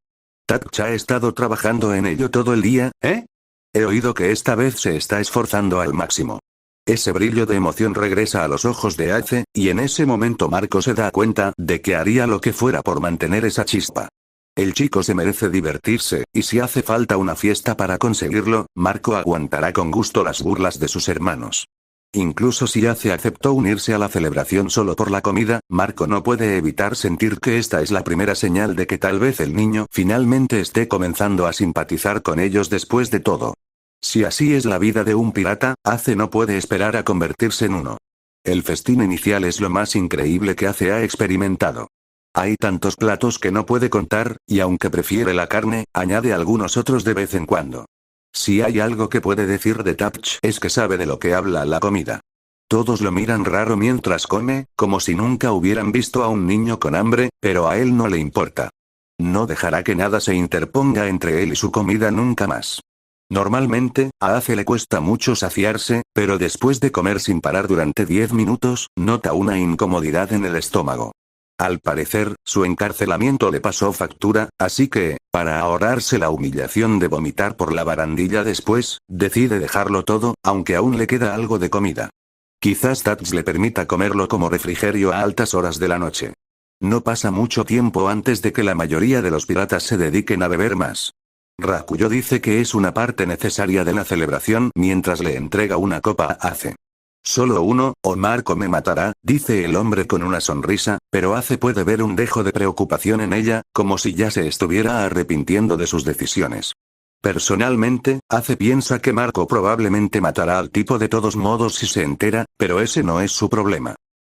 Tatch ha estado trabajando en ello todo el día, ¿eh? He oído que esta vez se está esforzando al máximo. Ese brillo de emoción regresa a los ojos de Ace, y en ese momento Marco se da cuenta de que haría lo que fuera por mantener esa chispa. El chico se merece divertirse, y si hace falta una fiesta para conseguirlo, Marco aguantará con gusto las burlas de sus hermanos. Incluso si Ace aceptó unirse a la celebración solo por la comida, Marco no puede evitar sentir que esta es la primera señal de que tal vez el niño finalmente esté comenzando a simpatizar con ellos después de todo. Si así es la vida de un pirata, Ace no puede esperar a convertirse en uno. El festín inicial es lo más increíble que Ace ha experimentado. Hay tantos platos que no puede contar, y aunque prefiere la carne, añade algunos otros de vez en cuando. Si hay algo que puede decir de Tatch es que sabe de lo que habla la comida. Todos lo miran raro mientras come, como si nunca hubieran visto a un niño con hambre, pero a él no le importa. No dejará que nada se interponga entre él y su comida nunca más. Normalmente, a Ace le cuesta mucho saciarse, pero después de comer sin parar durante 10 minutos, nota una incomodidad en el estómago. Al parecer, su encarcelamiento le pasó factura, así que, para ahorrarse la humillación de vomitar por la barandilla después, decide dejarlo todo, aunque aún le queda algo de comida. Quizás Tatch le permita comerlo como refrigerio a altas horas de la noche. No pasa mucho tiempo antes de que la mayoría de los piratas se dediquen a beber más. Rakuyo dice que es una parte necesaria de la celebración mientras le entrega una copa a Ace. Solo uno, o Marco me matará, dice el hombre con una sonrisa, pero Ace puede ver un dejo de preocupación en ella, como si ya se estuviera arrepintiendo de sus decisiones. Personalmente, Ace piensa que Marco probablemente matará al tipo de todos modos si se entera, pero ese no es su problema.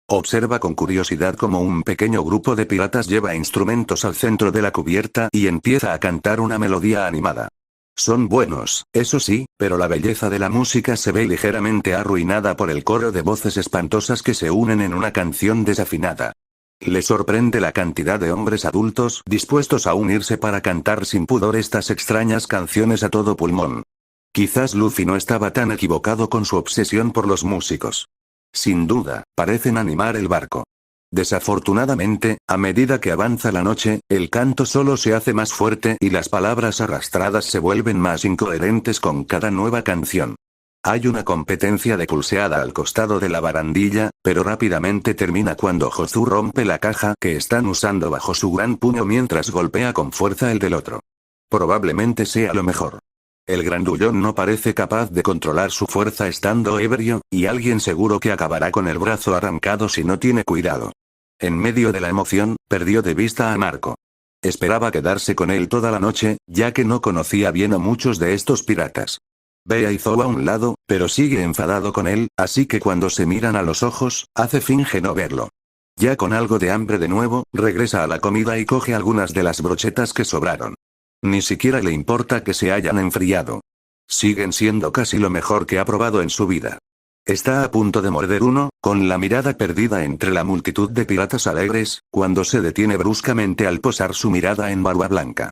Observa con curiosidad cómo un pequeño grupo de piratas lleva instrumentos al centro de la cubierta y empieza a cantar una melodía animada. Son buenos, eso sí, pero la belleza de la música se ve ligeramente arruinada por el coro de voces espantosas que se unen en una canción desafinada. Le sorprende la cantidad de hombres adultos dispuestos a unirse para cantar sin pudor estas extrañas canciones a todo pulmón. Quizás Luffy no estaba tan equivocado con su obsesión por los músicos. Sin duda, parecen animar el barco. Desafortunadamente, a medida que avanza la noche, el canto solo se hace más fuerte y las palabras arrastradas se vuelven más incoherentes con cada nueva canción. Hay una competencia de pulseada al costado de la barandilla, pero rápidamente termina cuando Jozu rompe la caja que están usando bajo su gran puño mientras golpea con fuerza el del otro. Probablemente sea lo mejor. El grandullón no parece capaz de controlar su fuerza estando ebrio, y alguien seguro que acabará con el brazo arrancado si no tiene cuidado. En medio de la emoción, perdió de vista a Marco. Esperaba quedarse con él toda la noche, ya que no conocía bien a muchos de estos piratas. Ve a Izo a un lado, pero sigue enfadado con él, así que cuando se miran a los ojos, Ace finge no verlo. Ya con algo de hambre de nuevo, regresa a la comida y coge algunas de las brochetas que sobraron. Ni siquiera le importa que se hayan enfriado. Siguen siendo casi lo mejor que ha probado en su vida. Está a punto de morder uno, con la mirada perdida entre la multitud de piratas alegres, cuando se detiene bruscamente al posar su mirada en Barba Blanca.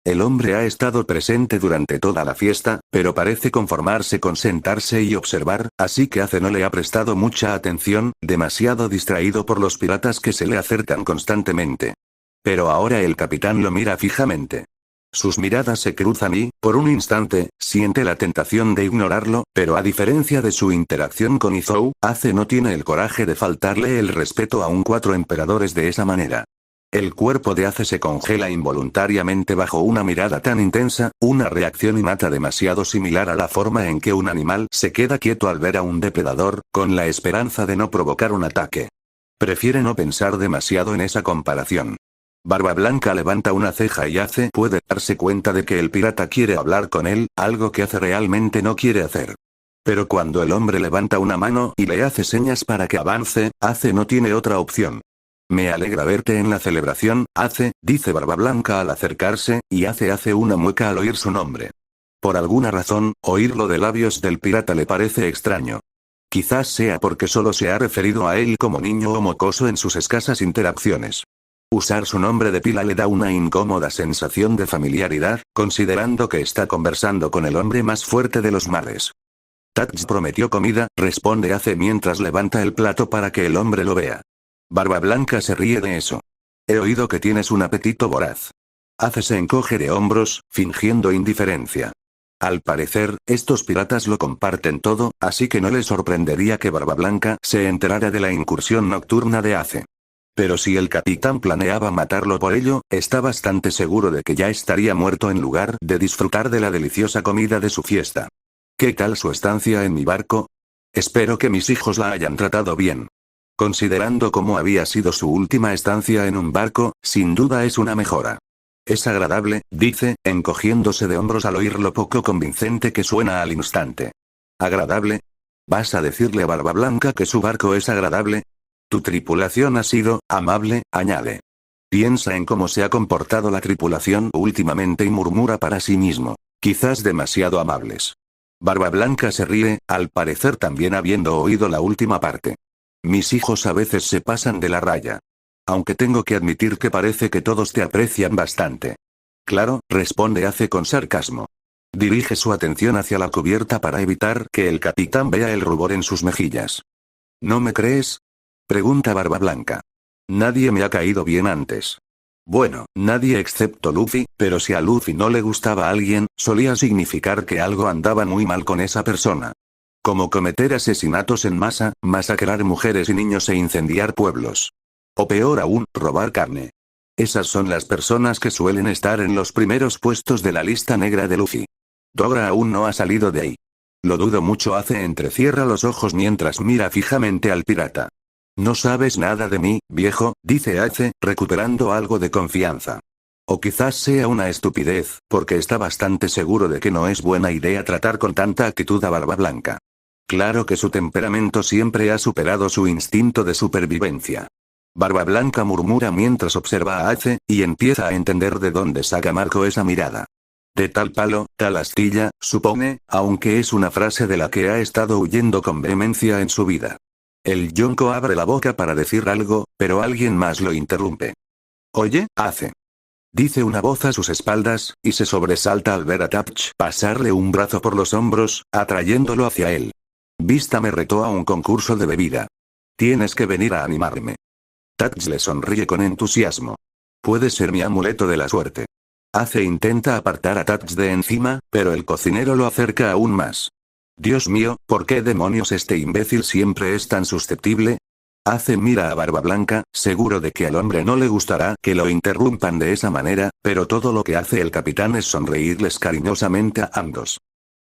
El hombre ha estado presente durante toda la fiesta, pero parece conformarse con sentarse y observar, así que Ace no le ha prestado mucha atención, demasiado distraído por los piratas que se le acercan constantemente. Pero ahora el capitán lo mira fijamente. Sus miradas se cruzan y, por un instante, siente la tentación de ignorarlo, pero a diferencia de su interacción con Izou, Ace no tiene el coraje de faltarle el respeto a un cuatro emperadores de esa manera. El cuerpo de Ace se congela involuntariamente bajo una mirada tan intensa, una reacción innata demasiado similar a la forma en que un animal se queda quieto al ver a un depredador, con la esperanza de no provocar un ataque. Prefiere no pensar demasiado en esa comparación. Barba Blanca levanta una ceja y Ace puede darse cuenta de que el pirata quiere hablar con él, algo que Ace realmente no quiere hacer. Pero cuando el hombre levanta una mano y le hace señas para que avance, Ace no tiene otra opción. Me alegra verte en la celebración, Ace, dice Barba Blanca al acercarse, y Ace hace una mueca al oír su nombre. Por alguna razón, oírlo de labios del pirata le parece extraño. Quizás sea porque solo se ha referido a él como niño o mocoso en sus escasas interacciones. Usar su nombre de pila le da una incómoda sensación de familiaridad, considerando que está conversando con el hombre más fuerte de los mares. Tats prometió comida, responde Ace mientras levanta el plato para que el hombre lo vea. Barba Blanca se ríe de eso. He oído que tienes un apetito voraz. Ace se encoge de hombros, fingiendo indiferencia. Al parecer, estos piratas lo comparten todo, así que no le sorprendería que Barba Blanca se enterara de la incursión nocturna de Ace. Pero si el capitán planeaba matarlo por ello, está bastante seguro de que ya estaría muerto en lugar de disfrutar de la deliciosa comida de su fiesta. ¿Qué tal su estancia en mi barco? Espero que mis hijos la hayan tratado bien. Considerando cómo había sido su última estancia en un barco, sin duda es una mejora. Es agradable, dice, encogiéndose de hombros al oír lo poco convincente que suena al instante. ¿Agradable? ¿Vas a decirle a Barba Blanca que su barco es agradable? Tu tripulación ha sido amable, añade. Piensa en cómo se ha comportado la tripulación últimamente y murmura para sí mismo. Quizás demasiado amables. Barba Blanca se ríe, al parecer también habiendo oído la última parte. Mis hijos a veces se pasan de la raya. Aunque tengo que admitir que parece que todos te aprecian bastante. Claro, responde Ace con sarcasmo. Dirige su atención hacia la cubierta para evitar que el capitán vea el rubor en sus mejillas. ¿No me crees? Pregunta Barba Blanca. Nadie me ha caído bien antes. Bueno, nadie excepto Luffy, pero si a Luffy no le gustaba a alguien, solía significar que algo andaba muy mal con esa persona. Como cometer asesinatos en masa, masacrar mujeres y niños e incendiar pueblos. O peor aún, robar carne. Esas son las personas que suelen estar en los primeros puestos de la lista negra de Luffy. Dora aún no ha salido de ahí. Lo dudo mucho. Ace entrecierra los ojos mientras mira fijamente al pirata. No sabes nada de mí, viejo, dice Ace, recuperando algo de confianza. O quizás sea una estupidez, porque está bastante seguro de que no es buena idea tratar con tanta actitud a Barba Blanca. Claro que su temperamento siempre ha superado su instinto de supervivencia. Barba Blanca murmura mientras observa a Ace, y empieza a entender de dónde saca Marco esa mirada. De tal palo, tal astilla, supone, aunque es una frase de la que ha estado huyendo con vehemencia en su vida. El yonko abre la boca para decir algo, pero alguien más lo interrumpe. Oye, hace. Dice una voz a sus espaldas, y se sobresalta al ver a Touch pasarle un brazo por los hombros, atrayéndolo hacia él. Vista me retó a un concurso de bebida. Tienes que venir a animarme. Touch le sonríe con entusiasmo. Puede ser mi amuleto de la suerte. Ace intenta apartar a Touch de encima, pero el cocinero lo acerca aún más. Dios mío, ¿por qué demonios este imbécil siempre es tan susceptible? Ace mira a Barba Blanca, seguro de que al hombre no le gustará que lo interrumpan de esa manera, pero todo lo que hace el capitán es sonreírles cariñosamente a ambos.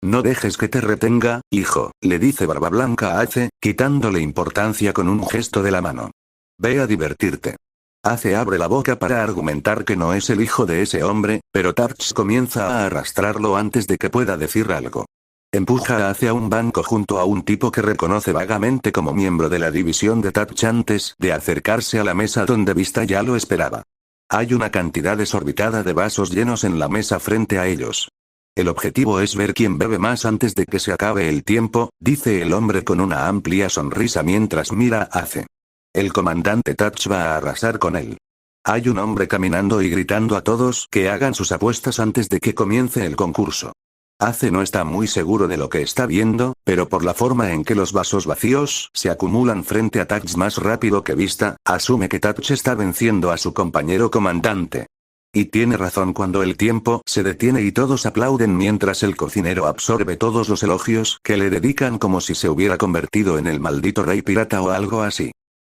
No dejes que te retenga, hijo, le dice Barba Blanca a Ace, quitándole importancia con un gesto de la mano. Ve a divertirte. Ace abre la boca para argumentar que no es el hijo de ese hombre, pero Touch comienza a arrastrarlo antes de que pueda decir algo. Empuja hacia un banco junto a un tipo que reconoce vagamente como miembro de la división de Touch antes de acercarse a la mesa donde Vista ya lo esperaba. Hay una cantidad desorbitada de vasos llenos en la mesa frente a ellos. El objetivo es ver quién bebe más antes de que se acabe el tiempo, dice el hombre con una amplia sonrisa mientras mira a Ace. El comandante Touch va a arrasar con él. Hay un hombre caminando y gritando a todos que hagan sus apuestas antes de que comience el concurso. Ace no está muy seguro de lo que está viendo, pero por la forma en que los vasos vacíos se acumulan frente a Touch más rápido que Vista, asume que Touch está venciendo a su compañero comandante. Y tiene razón cuando el tiempo se detiene y todos aplauden mientras el cocinero absorbe todos los elogios que le dedican como si se hubiera convertido en el maldito rey pirata o algo así.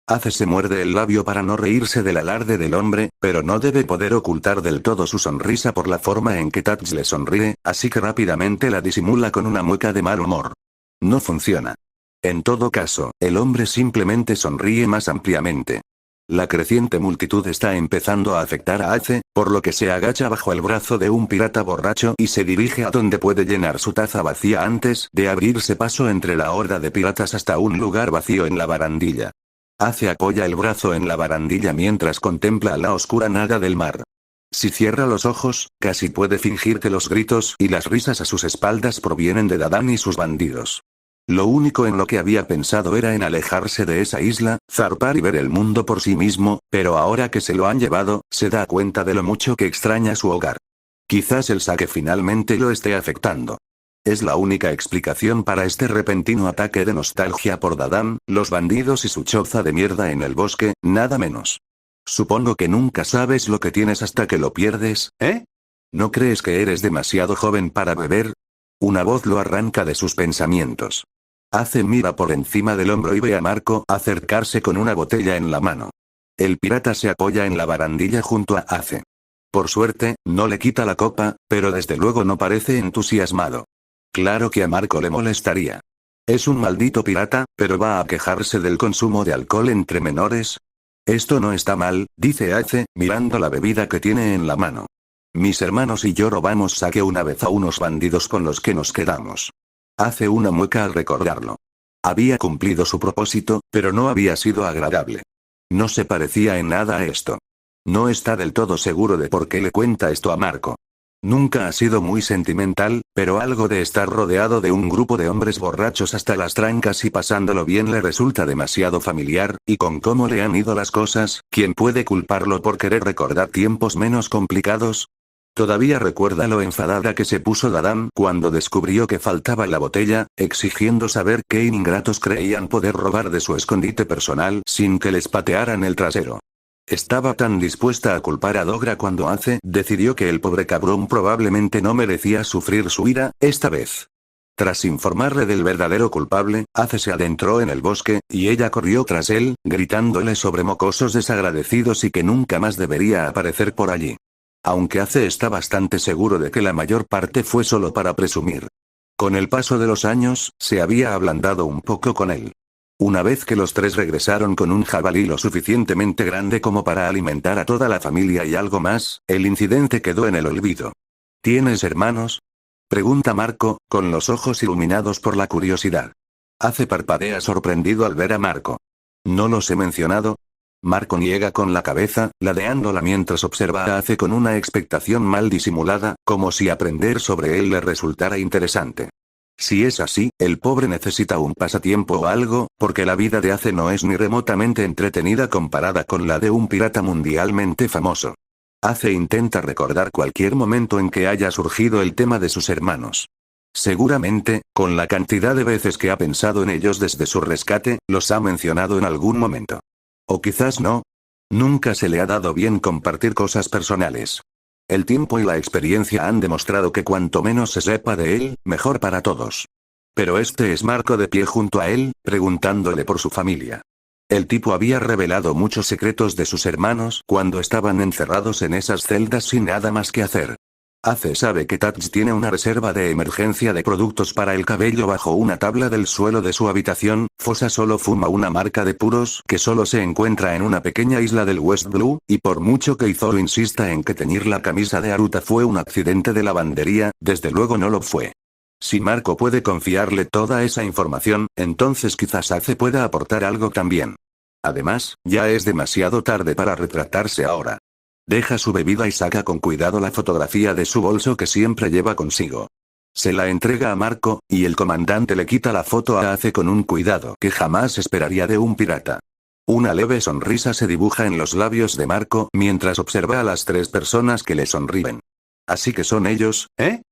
Ace se muerde el labio para no reírse del alarde del hombre, pero no debe poder ocultar del todo su sonrisa por la forma en que Touch le sonríe, así que rápidamente la disimula con una mueca de mal humor. No funciona. En todo caso, el hombre simplemente sonríe más ampliamente. La creciente multitud está empezando a afectar a Ace, por lo que se agacha bajo el brazo de un pirata borracho y se dirige a donde puede llenar su taza vacía antes de abrirse paso entre la horda de piratas hasta un lugar vacío en la barandilla. Ace apoya el brazo en la barandilla mientras contempla la oscura nada del mar. Si cierra los ojos, casi puede fingir que los gritos y las risas a sus espaldas provienen de Dadan y sus bandidos. Lo único en lo que había pensado era en alejarse de esa isla, zarpar y ver el mundo por sí mismo, pero ahora que se lo han llevado, se da cuenta de lo mucho que extraña su hogar. Quizás el saque finalmente lo esté afectando. Es la única explicación para este repentino ataque de nostalgia por Dadan, los bandidos y su choza de mierda en el bosque, nada menos. Supongo que nunca sabes lo que tienes hasta que lo pierdes, ¿eh? ¿No crees que eres demasiado joven para beber? Una voz lo arranca de sus pensamientos. Ace mira por encima del hombro y ve a Marco acercarse con una botella en la mano. El pirata se apoya en la barandilla junto a Ace. Por suerte, no le quita la copa, pero desde luego no parece entusiasmado. Claro que a Marco le molestaría. Es un maldito pirata, pero ¿va a quejarse del consumo de alcohol entre menores? Esto no está mal, dice Ace, mirando la bebida que tiene en la mano. Mis hermanos y yo robamos saque una vez a unos bandidos con los que nos quedamos. Hace una mueca al recordarlo. Había cumplido su propósito, pero no había sido agradable. No se parecía en nada a esto. No está del todo seguro de por qué le cuenta esto a Marco. Nunca ha sido muy sentimental, pero algo de estar rodeado de un grupo de hombres borrachos hasta las trancas y pasándolo bien le resulta demasiado familiar, y con cómo le han ido las cosas, ¿quién puede culparlo por querer recordar tiempos menos complicados? Todavía recuerda lo enfadada que se puso Dadan cuando descubrió que faltaba la botella, exigiendo saber qué ingratos creían poder robar de su escondite personal sin que les patearan el trasero. Estaba tan dispuesta a culpar a Dogra cuando Ace decidió que el pobre cabrón probablemente no merecía sufrir su ira, esta vez. Tras informarle del verdadero culpable, Ace se adentró en el bosque, y ella corrió tras él, gritándole sobre mocosos desagradecidos y que nunca más debería aparecer por allí. Aunque Ace está bastante seguro de que la mayor parte fue solo para presumir. Con el paso de los años, se había ablandado un poco con él. Una vez que los tres regresaron con un jabalí lo suficientemente grande como para alimentar a toda la familia y algo más, el incidente quedó en el olvido. ¿Tienes hermanos?, pregunta Marco, con los ojos iluminados por la curiosidad. Ace parpadea sorprendido al ver a Marco. ¿No los he mencionado? Marco niega con la cabeza, ladeándola mientras observa a Ace con una expectación mal disimulada, como si aprender sobre él le resultara interesante. Si es así, el pobre necesita un pasatiempo o algo, porque la vida de Ace no es ni remotamente entretenida comparada con la de un pirata mundialmente famoso. Ace intenta recordar cualquier momento en que haya surgido el tema de sus hermanos. Seguramente, con la cantidad de veces que ha pensado en ellos desde su rescate, los ha mencionado en algún momento. O quizás no. Nunca se le ha dado bien compartir cosas personales. El tiempo y la experiencia han demostrado que cuanto menos se sepa de él, mejor para todos. Pero este es Marco de pie junto a él, preguntándole por su familia. El tipo había revelado muchos secretos de sus hermanos cuando estaban encerrados en esas celdas sin nada más que hacer. Ace sabe que Tats tiene una reserva de emergencia de productos para el cabello bajo una tabla del suelo de su habitación. Fosa solo fuma una marca de puros que solo se encuentra en una pequeña isla del West Blue, y por mucho que Izoro insista en que teñir la camisa de Aruta fue un accidente de lavandería, desde luego no lo fue. Si Marco puede confiarle toda esa información, entonces quizás Ace pueda aportar algo también. Además, ya es demasiado tarde para retratarse ahora. Deja su bebida y saca con cuidado la fotografía de su bolso que siempre lleva consigo. Se la entrega a Marco, y el comandante le quita la foto a Ace con un cuidado que jamás esperaría de un pirata. Una leve sonrisa se dibuja en los labios de Marco mientras observa a las tres personas que le sonríen. ¿Así que son ellos, eh?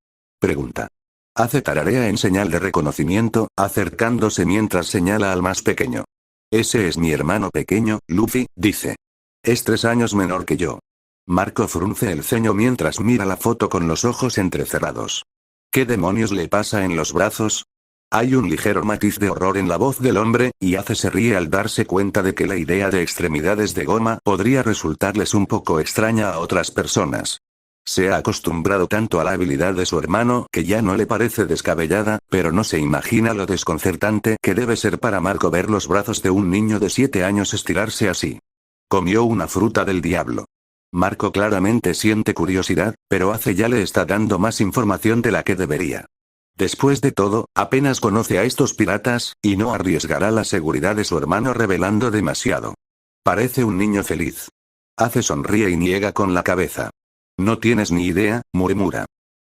Pregunta. Ace tararea en señal de reconocimiento, acercándose mientras señala al más pequeño. Ese es mi hermano pequeño, Luffy, dice. Es 3 años menor que yo. Marco frunce el ceño mientras mira la foto con los ojos entrecerrados. ¿Qué demonios le pasa en los brazos? Hay un ligero matiz de horror en la voz del hombre, y Ace se ríe al darse cuenta de que la idea de extremidades de goma podría resultarles un poco extraña a otras personas. Se ha acostumbrado tanto a la habilidad de su hermano que ya no le parece descabellada, pero no se imagina lo desconcertante que debe ser para Marco ver los brazos de un niño de 7 años estirarse así. Comió una fruta del diablo. Marco claramente siente curiosidad, pero Ace ya le está dando más información de la que debería. Después de todo, apenas conoce a estos piratas, y no arriesgará la seguridad de su hermano revelando demasiado. Parece un niño feliz. Ace sonríe y niega con la cabeza. No tienes ni idea, murmura.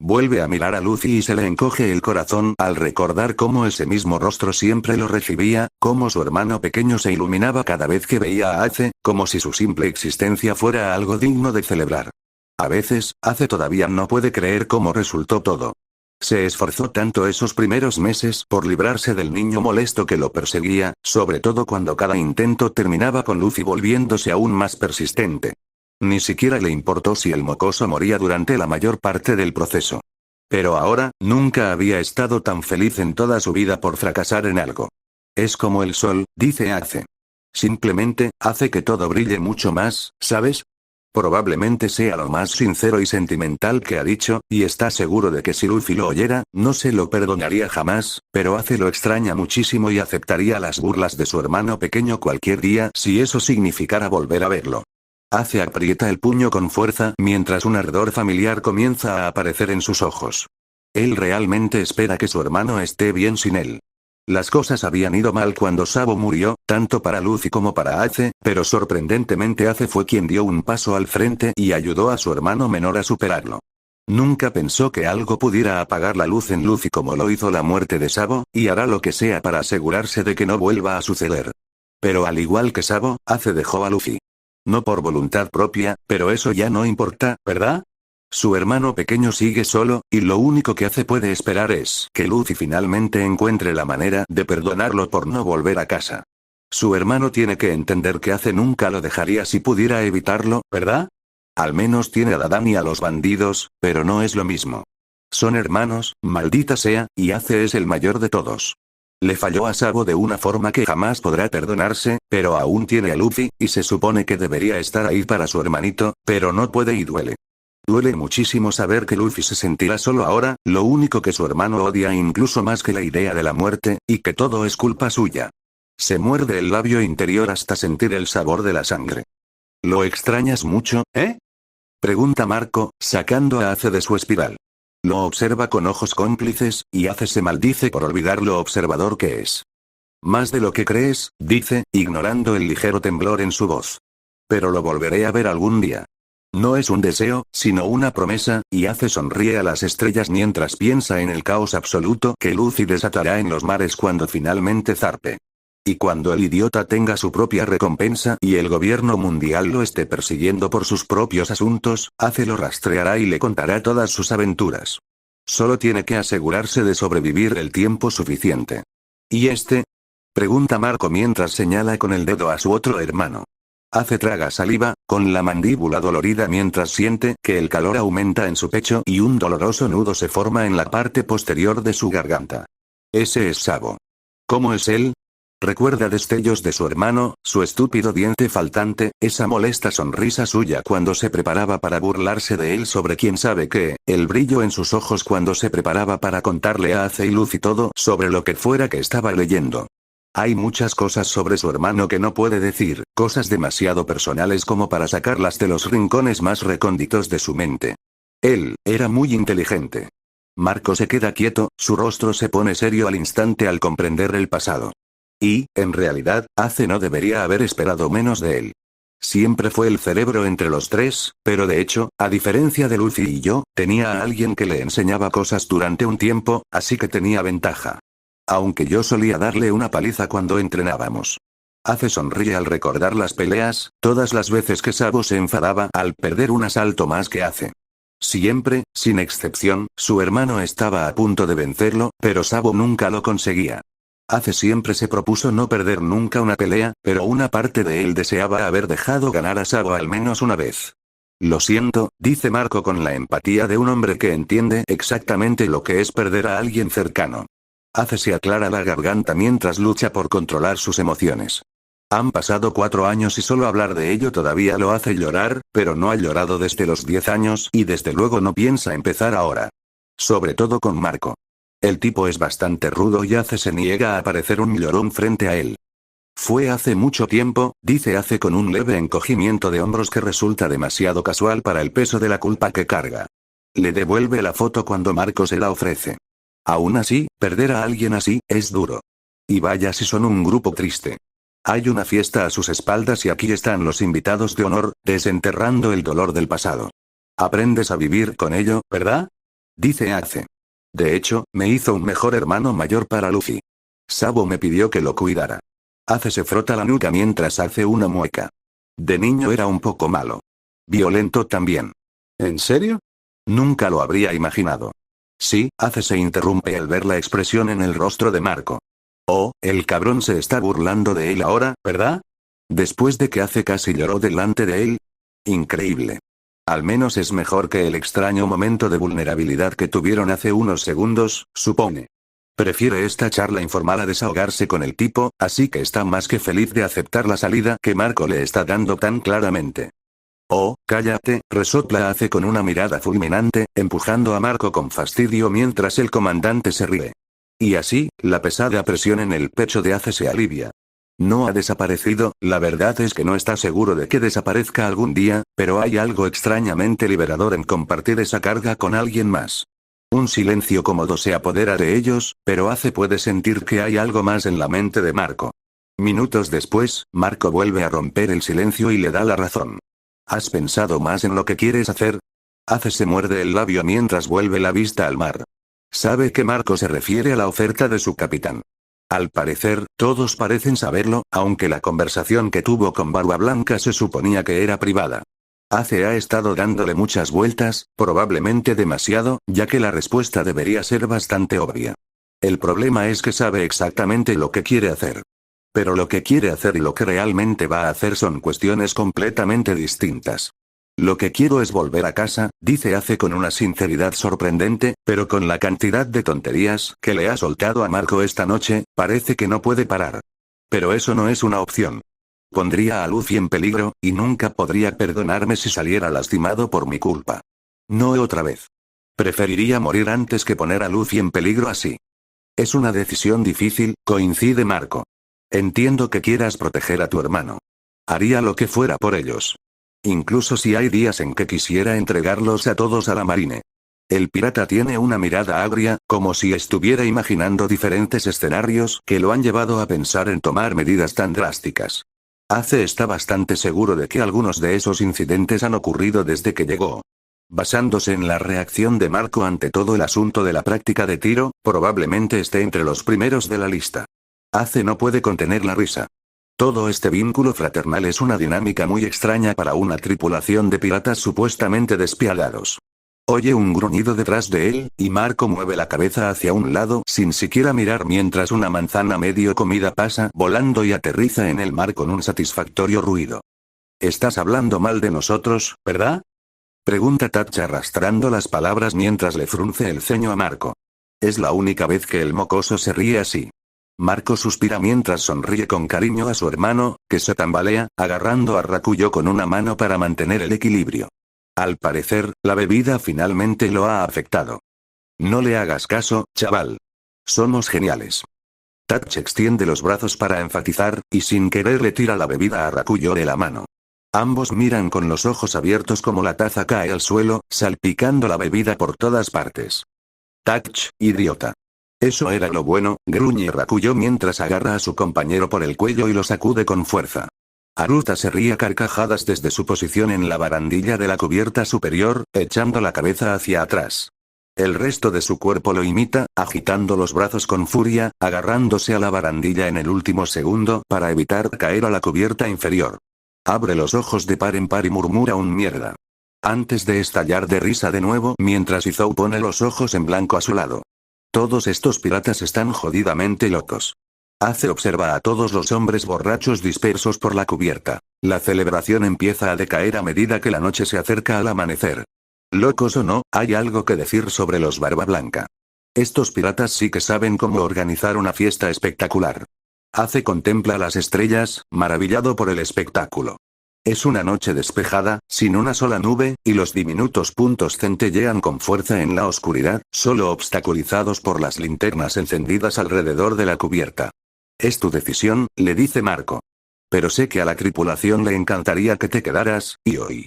Vuelve a mirar a Luffy y se le encoge el corazón al recordar cómo ese mismo rostro siempre lo recibía, cómo su hermano pequeño se iluminaba cada vez que veía a Ace, como si su simple existencia fuera algo digno de celebrar. A veces, Ace todavía no puede creer cómo resultó todo. Se esforzó tanto esos primeros meses por librarse del niño molesto que lo perseguía, sobre todo cuando cada intento terminaba con Luffy volviéndose aún más persistente. Ni siquiera le importó si el mocoso moría durante la mayor parte del proceso. Pero ahora, nunca había estado tan feliz en toda su vida por fracasar en algo. Es como el sol, dice Ace. Simplemente, hace que todo brille mucho más, ¿sabes? Probablemente sea lo más sincero y sentimental que ha dicho, y está seguro de que si Luffy lo oyera, no se lo perdonaría jamás, pero Ace lo extraña muchísimo y aceptaría las burlas de su hermano pequeño cualquier día si eso significara volver a verlo. Ace aprieta el puño con fuerza mientras un ardor familiar comienza a aparecer en sus ojos. Él realmente espera que su hermano esté bien sin él. Las cosas habían ido mal cuando Sabo murió, tanto para Luffy como para Ace, pero sorprendentemente Ace fue quien dio un paso al frente y ayudó a su hermano menor a superarlo. Nunca pensó que algo pudiera apagar la luz en Luffy como lo hizo la muerte de Sabo, y hará lo que sea para asegurarse de que no vuelva a suceder. Pero al igual que Sabo, Ace dejó a Luffy. No por voluntad propia, pero eso ya no importa, ¿verdad? Su hermano pequeño sigue solo, y lo único que Ace puede esperar es que Luffy finalmente encuentre la manera de perdonarlo por no volver a casa. Su hermano tiene que entender que Ace nunca lo dejaría si pudiera evitarlo, ¿verdad? Al menos tiene a Dadan y a los bandidos, pero no es lo mismo. Son hermanos, maldita sea, y Ace es el mayor de todos. Le falló a Sabo de una forma que jamás podrá perdonarse, pero aún tiene a Luffy, y se supone que debería estar ahí para su hermanito, pero no puede y duele. Duele muchísimo saber que Luffy se sentirá solo ahora, lo único que su hermano odia incluso más que la idea de la muerte, y que todo es culpa suya. Se muerde el labio interior hasta sentir el sabor de la sangre. ¿Lo extrañas mucho, eh? Pregunta Marco, sacando a Ace de su espiral. Lo observa con ojos cómplices, y Ace se maldice por olvidar lo observador que es. Más de lo que crees, dice, ignorando el ligero temblor en su voz. Pero lo volveré a ver algún día. No es un deseo, sino una promesa, y Ace sonríe a las estrellas mientras piensa en el caos absoluto que Luffy desatará en los mares cuando finalmente zarpe. Y cuando el idiota tenga su propia recompensa y el gobierno mundial lo esté persiguiendo por sus propios asuntos, Ace lo rastreará y le contará todas sus aventuras. Solo tiene que asegurarse de sobrevivir el tiempo suficiente. ¿Y este? Pregunta Marco mientras señala con el dedo a su otro hermano. Ace traga saliva, con la mandíbula dolorida mientras siente que el calor aumenta en su pecho y un doloroso nudo se forma en la parte posterior de su garganta. Ese es Sabo. ¿Cómo es él? Recuerda destellos de su hermano, su estúpido diente faltante, esa molesta sonrisa suya cuando se preparaba para burlarse de él sobre quién sabe qué, el brillo en sus ojos cuando se preparaba para contarle a Ace y Luffy todo sobre lo que fuera que estaba leyendo. Hay muchas cosas sobre su hermano que no puede decir, cosas demasiado personales como para sacarlas de los rincones más recónditos de su mente. Él era muy inteligente. Marco se queda quieto, su rostro se pone serio al instante al comprender el pasado. Y, en realidad, Ace no debería haber esperado menos de él. Siempre fue el cerebro entre los tres, pero de hecho, a diferencia de Luffy y yo, tenía a alguien que le enseñaba cosas durante un tiempo, así que tenía ventaja. Aunque yo solía darle una paliza cuando entrenábamos. Ace sonríe al recordar las peleas, todas las veces que Sabo se enfadaba al perder un asalto más que Ace. Siempre, sin excepción, su hermano estaba a punto de vencerlo, pero Sabo nunca lo conseguía. Ace siempre se propuso no perder nunca una pelea, pero una parte de él deseaba haber dejado ganar a Sabo al menos una vez. Lo siento, dice Marco con la empatía de un hombre que entiende exactamente lo que es perder a alguien cercano. Ace se aclara la garganta mientras lucha por controlar sus emociones. Han pasado 4 años y solo hablar de ello todavía lo hace llorar, pero no ha llorado desde los 10 años y desde luego no piensa empezar ahora. Sobre todo con Marco. El tipo es bastante rudo y Ace se niega a parecer un llorón frente a él. Fue hace mucho tiempo, dice Ace con un leve encogimiento de hombros que resulta demasiado casual para el peso de la culpa que carga. Le devuelve la foto cuando Marco se la ofrece. Aún así, perder a alguien así, es duro. Y vaya si son un grupo triste. Hay una fiesta a sus espaldas y aquí están los invitados de honor, desenterrando el dolor del pasado. Aprendes a vivir con ello, ¿verdad? Dice Ace. De hecho, me hizo un mejor hermano mayor para Luffy. Sabo me pidió que lo cuidara. Ace se frota la nuca mientras hace una mueca. De niño era un poco malo. Violento también. ¿En serio? Nunca lo habría imaginado. Sí, Ace se interrumpe al ver la expresión en el rostro de Marco. Oh, el cabrón se está burlando de él ahora, ¿verdad? Después de que Ace casi lloró delante de él. Increíble. Al menos es mejor que el extraño momento de vulnerabilidad que tuvieron hace unos segundos, supone. Prefiere esta charla informal a desahogarse con el tipo, así que está más que feliz de aceptar la salida que Marco le está dando tan claramente. Oh, cállate, resopla Ace con una mirada fulminante, empujando a Marco con fastidio mientras el comandante se ríe. Y así, la pesada presión en el pecho de Ace se alivia. No ha desaparecido, la verdad es que no está seguro de que desaparezca algún día, pero hay algo extrañamente liberador en compartir esa carga con alguien más. Un silencio cómodo se apodera de ellos, pero Ace puede sentir que hay algo más en la mente de Marco. Minutos después, Marco vuelve a romper el silencio y le da la razón. ¿Has pensado más en lo que quieres hacer? Ace se muerde el labio mientras vuelve la vista al mar. Sabe que Marco se refiere a la oferta de su capitán. Al parecer, todos parecen saberlo, aunque la conversación que tuvo con Barba Blanca se suponía que era privada. Ace ha estado dándole muchas vueltas, probablemente demasiado, ya que la respuesta debería ser bastante obvia. El problema es que sabe exactamente lo que quiere hacer. Pero lo que quiere hacer y lo que realmente va a hacer son cuestiones completamente distintas. Lo que quiero es volver a casa, dice Ace con una sinceridad sorprendente, pero con la cantidad de tonterías que le ha soltado a Marco esta noche, parece que no puede parar. Pero eso no es una opción. Pondría a Luffy en peligro, y nunca podría perdonarme si saliera lastimado por mi culpa. No otra vez. Preferiría morir antes que poner a Luffy en peligro así. Es una decisión difícil, coincide Marco. Entiendo que quieras proteger a tu hermano. Haría lo que fuera por ellos. Incluso si hay días en que quisiera entregarlos a todos a la marine. El pirata tiene una mirada agria, como si estuviera imaginando diferentes escenarios que lo han llevado a pensar en tomar medidas tan drásticas. Ace está bastante seguro de que algunos de esos incidentes han ocurrido desde que llegó. Basándose en la reacción de Marco ante todo el asunto de la práctica de tiro, probablemente esté entre los primeros de la lista. Ace no puede contener la risa. Todo este vínculo fraternal es una dinámica muy extraña para una tripulación de piratas supuestamente despiadados. Oye un gruñido detrás de él, y Marco mueve la cabeza hacia un lado sin siquiera mirar mientras una manzana medio comida pasa volando y aterriza en el mar con un satisfactorio ruido. «Estás hablando mal de nosotros, ¿verdad?», pregunta Tatch arrastrando las palabras mientras le frunce el ceño a Marco. Es la única vez que el mocoso se ríe así. Marco suspira mientras sonríe con cariño a su hermano, que se tambalea, agarrando a Rakuyo con una mano para mantener el equilibrio. Al parecer, la bebida finalmente lo ha afectado. No le hagas caso, chaval. Somos geniales. Tatch extiende los brazos para enfatizar, y sin querer le tira la bebida a Rakuyo de la mano. Ambos miran con los ojos abiertos como la taza cae al suelo, salpicando la bebida por todas partes. Tatch, idiota. Eso era lo bueno, gruñe Rakuyo mientras agarra a su compañero por el cuello y lo sacude con fuerza. Aruta se ríe a carcajadas desde su posición en la barandilla de la cubierta superior, echando la cabeza hacia atrás. El resto de su cuerpo lo imita, agitando los brazos con furia, agarrándose a la barandilla en el último segundo para evitar caer a la cubierta inferior. Abre los ojos de par en par y murmura un mierda. Antes de estallar de risa de nuevo mientras Izou pone los ojos en blanco a su lado. Todos estos piratas están jodidamente locos. Ace observa a todos los hombres borrachos dispersos por la cubierta. La celebración empieza a decaer a medida que la noche se acerca al amanecer. Locos o no, hay algo que decir sobre los Barba Blanca. Estos piratas sí que saben cómo organizar una fiesta espectacular. Ace contempla las estrellas, maravillado por el espectáculo. Es una noche despejada, sin una sola nube, y los diminutos puntos centellean con fuerza en la oscuridad, solo obstaculizados por las linternas encendidas alrededor de la cubierta. Es tu decisión, le dice Marco. Pero sé que a la tripulación le encantaría que te quedaras, y hoy.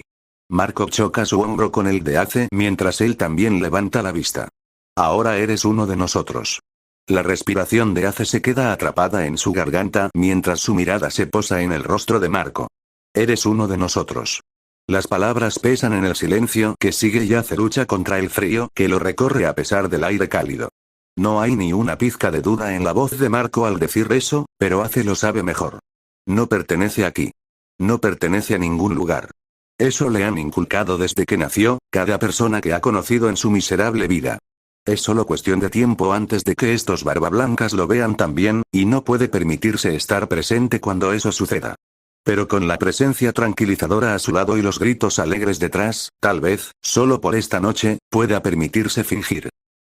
Marco choca su hombro con el de Ace mientras él también levanta la vista. Ahora eres uno de nosotros. La respiración de Ace se queda atrapada en su garganta mientras su mirada se posa en el rostro de Marco. Eres uno de nosotros. Las palabras pesan en el silencio que sigue y Ace lucha contra el frío que lo recorre a pesar del aire cálido. No hay ni una pizca de duda en la voz de Marco al decir eso, pero Ace lo sabe mejor. No pertenece aquí. No pertenece a ningún lugar. Eso le han inculcado desde que nació, cada persona que ha conocido en su miserable vida. Es solo cuestión de tiempo antes de que estos barbablancas lo vean también, y no puede permitirse estar presente cuando eso suceda. Pero con la presencia tranquilizadora a su lado y los gritos alegres detrás, tal vez, solo por esta noche, pueda permitirse fingir.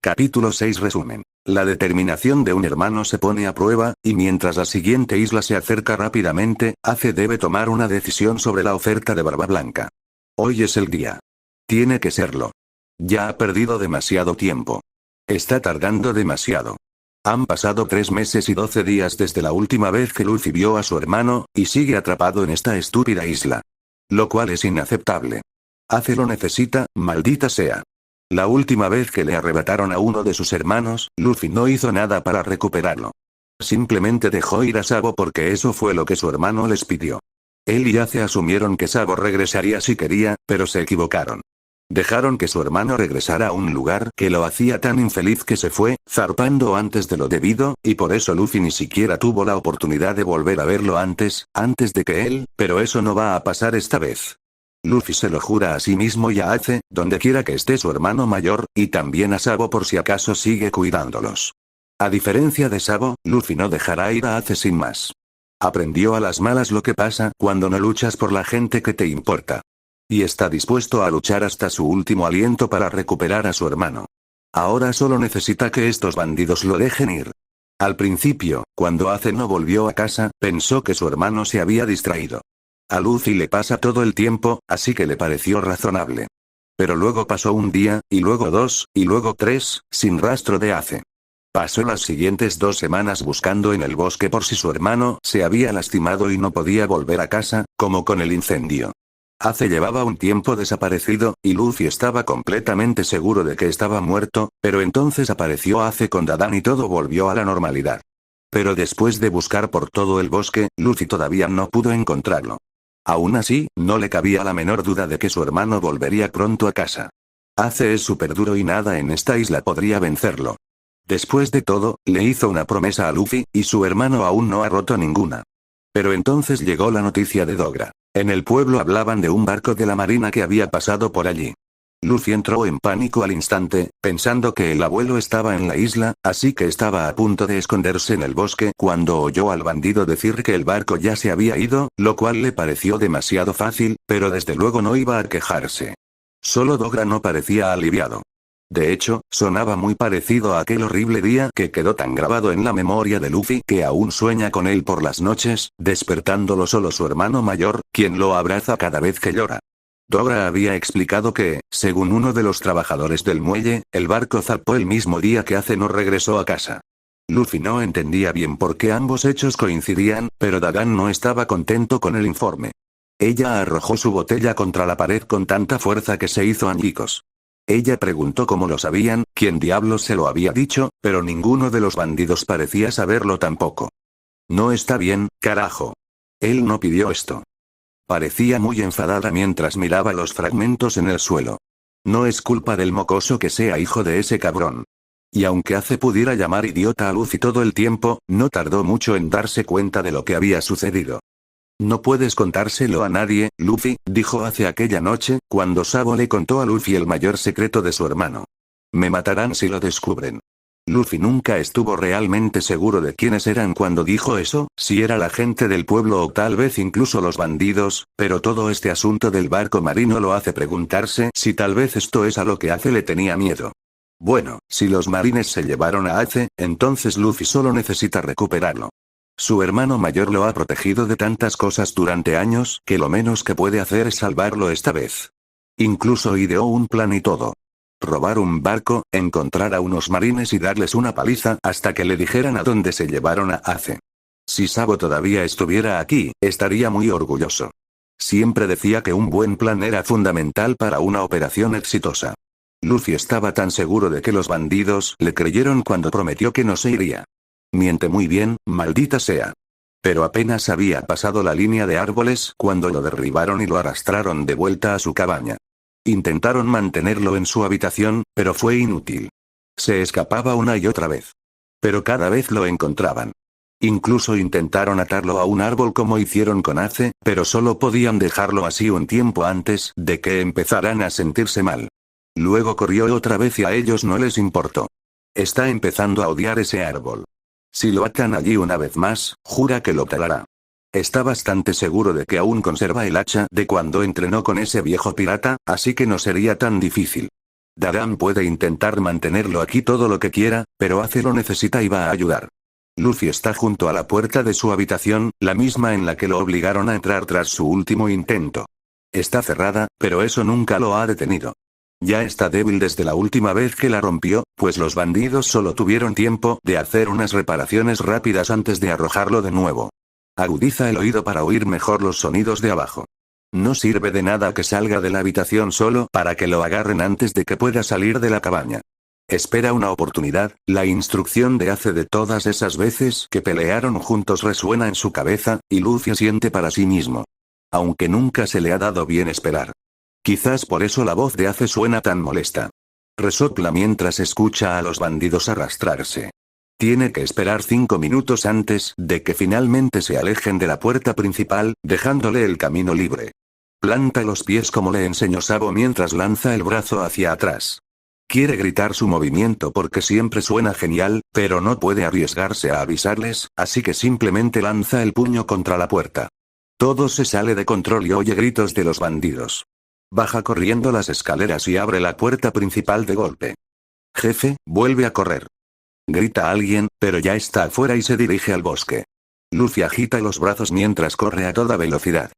Capítulo 6 Resumen. La determinación de un hermano se pone a prueba, y mientras la siguiente isla se acerca rápidamente, Ace debe tomar una decisión sobre la oferta de Barba Blanca. Hoy es el día. Tiene que serlo. Ya ha perdido demasiado tiempo. Está tardando demasiado. Han pasado 3 meses y 12 días desde la última vez que Luffy vio a su hermano, y sigue atrapado en esta estúpida isla. Lo cual es inaceptable. Ace lo necesita, maldita sea. La última vez que le arrebataron a uno de sus hermanos, Luffy no hizo nada para recuperarlo. Simplemente dejó ir a Sabo porque eso fue lo que su hermano les pidió. Él y Ace asumieron que Sabo regresaría si quería, pero se equivocaron. Dejaron que su hermano regresara a un lugar que lo hacía tan infeliz que se fue, zarpando antes de lo debido, y por eso Luffy ni siquiera tuvo la oportunidad de volver a verlo antes de que él, pero eso no va a pasar esta vez. Luffy se lo jura a sí mismo y a Ace, donde quiera que esté su hermano mayor, y también a Sabo por si acaso sigue cuidándolos. A diferencia de Sabo, Luffy no dejará ir a Ace sin más. Aprendió a las malas lo que pasa cuando no luchas por la gente que te importa. Y está dispuesto a luchar hasta su último aliento para recuperar a su hermano. Ahora solo necesita que estos bandidos lo dejen ir. Al principio, cuando Ace no volvió a casa, pensó que su hermano se había distraído. A Luffy le pasa todo el tiempo, así que le pareció razonable. Pero luego pasó un día, y luego 2, y luego 3, sin rastro de Ace. Pasó las siguientes 2 semanas buscando en el bosque por si su hermano se había lastimado y no podía volver a casa, como con el incendio. Ace llevaba un tiempo desaparecido, y Luffy estaba completamente seguro de que estaba muerto, pero entonces apareció Ace con Dadan y todo volvió a la normalidad. Pero después de buscar por todo el bosque, Luffy todavía no pudo encontrarlo. Aún así, no le cabía la menor duda de que su hermano volvería pronto a casa. Ace es súper duro y nada en esta isla podría vencerlo. Después de todo, le hizo una promesa a Luffy, y su hermano aún no ha roto ninguna. Pero entonces llegó la noticia de Dogra. En el pueblo hablaban de un barco de la marina que había pasado por allí. Luffy entró en pánico al instante, pensando que el abuelo estaba en la isla, así que estaba a punto de esconderse en el bosque cuando oyó al bandido decir que el barco ya se había ido, lo cual le pareció demasiado fácil, pero desde luego no iba a quejarse. Solo Dogra no parecía aliviado. De hecho, sonaba muy parecido a aquel horrible día que quedó tan grabado en la memoria de Luffy que aún sueña con él por las noches, despertándolo solo su hermano mayor, quien lo abraza cada vez que llora. Dogra había explicado que, según uno de los trabajadores del muelle, el barco zarpó el mismo día que Ace no regresó a casa. Luffy no entendía bien por qué ambos hechos coincidían, pero Dagan no estaba contento con el informe. Ella arrojó su botella contra la pared con tanta fuerza que se hizo añicos. Ella preguntó cómo lo sabían, quién diablos se lo había dicho, pero ninguno de los bandidos parecía saberlo tampoco. No está bien, carajo. Él no pidió esto. Parecía muy enfadada mientras miraba los fragmentos en el suelo. No es culpa del mocoso que sea hijo de ese cabrón. Y aunque Ace pudiera llamar idiota a Luffy todo el tiempo, no tardó mucho en darse cuenta de lo que había sucedido. No puedes contárselo a nadie, Luffy, dijo Ace aquella noche, cuando Sabo le contó a Luffy el mayor secreto de su hermano. Me matarán si lo descubren. Luffy nunca estuvo realmente seguro de quiénes eran cuando dijo eso, si era la gente del pueblo o tal vez incluso los bandidos, pero todo este asunto del barco marino lo hace preguntarse si tal vez esto es a lo que Ace le tenía miedo. Bueno, si los marines se llevaron a Ace, entonces Luffy solo necesita recuperarlo. Su hermano mayor lo ha protegido de tantas cosas durante años, que lo menos que puede hacer es salvarlo esta vez. Incluso ideó un plan y todo. Robar un barco, encontrar a unos marines y darles una paliza hasta que le dijeran a dónde se llevaron a Ace. Si Sabo todavía estuviera aquí, estaría muy orgulloso. Siempre decía que un buen plan era fundamental para una operación exitosa. Luffy estaba tan seguro de que los bandidos le creyeron cuando prometió que no se iría. Miente muy bien, maldita sea. Pero apenas había pasado la línea de árboles cuando lo derribaron y lo arrastraron de vuelta a su cabaña. Intentaron mantenerlo en su habitación, pero fue inútil. Se escapaba una y otra vez. Pero cada vez lo encontraban. Incluso intentaron atarlo a un árbol como hicieron con Ace, pero solo podían dejarlo así un tiempo antes de que empezaran a sentirse mal. Luego corrió otra vez y a ellos no les importó. Está empezando a odiar ese árbol. Si lo atan allí una vez más, jura que lo talará. Está bastante seguro de que aún conserva el hacha de cuando entrenó con ese viejo pirata, así que no sería tan difícil. Dadan puede intentar mantenerlo aquí todo lo que quiera, pero Ace lo necesita y va a ayudar. Luffy está junto a la puerta de su habitación, la misma en la que lo obligaron a entrar tras su último intento. Está cerrada, pero eso nunca lo ha detenido. Ya está débil desde la última vez que la rompió, pues los bandidos solo tuvieron tiempo de hacer unas reparaciones rápidas antes de arrojarlo de nuevo. Agudiza el oído para oír mejor los sonidos de abajo. No sirve de nada que salga de la habitación solo para que lo agarren antes de que pueda salir de la cabaña. Espera una oportunidad, la instrucción de Ace de todas esas veces que pelearon juntos resuena en su cabeza, y Luffy siente para sí mismo. Aunque nunca se le ha dado bien esperar. Quizás por eso la voz de Ace suena tan molesta. Resopla mientras escucha a los bandidos arrastrarse. Tiene que esperar 5 minutos antes de que finalmente se alejen de la puerta principal, dejándole el camino libre. Planta los pies como le enseñó Sabo mientras lanza el brazo hacia atrás. Quiere gritar su movimiento porque siempre suena genial, pero no puede arriesgarse a avisarles, así que simplemente lanza el puño contra la puerta. Todo se sale de control y oye gritos de los bandidos. Baja corriendo las escaleras y abre la puerta principal de golpe. Jefe, vuelve a correr. Grita alguien, pero ya está afuera y se dirige al bosque. Luffy agita los brazos mientras corre a toda velocidad.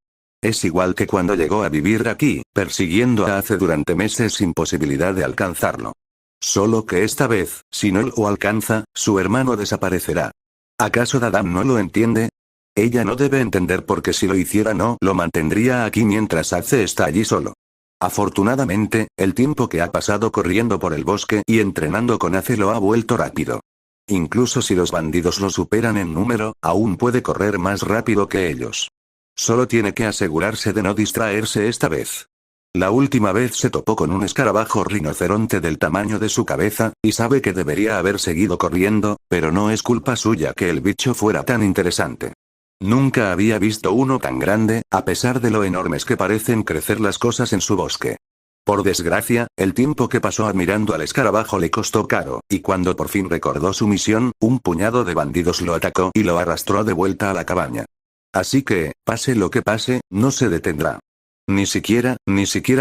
Es igual que cuando llegó a vivir aquí, persiguiendo a Ace durante meses sin posibilidad de alcanzarlo. Solo que esta vez, si no lo alcanza, su hermano desaparecerá. ¿Acaso Dadan no lo entiende? Ella no debe entender porque si lo hiciera no lo mantendría aquí mientras Ace está allí solo. Afortunadamente, el tiempo que ha pasado corriendo por el bosque y entrenando con Ace lo ha vuelto rápido. Incluso si los bandidos lo superan en número, aún puede correr más rápido que ellos. Solo tiene que asegurarse de no distraerse esta vez. La última vez se topó con un escarabajo rinoceronte del tamaño de su cabeza, y sabe que debería haber seguido corriendo, pero no es culpa suya que el bicho fuera tan interesante. Nunca había visto uno tan grande, a pesar de lo enormes que parecen crecer las cosas en su bosque. Por desgracia, el tiempo que pasó admirando al escarabajo le costó caro, y cuando por fin recordó su misión, un puñado de bandidos lo atacó y lo arrastró de vuelta a la cabaña. Así que, pase lo que pase, no se detendrá. Ni siquiera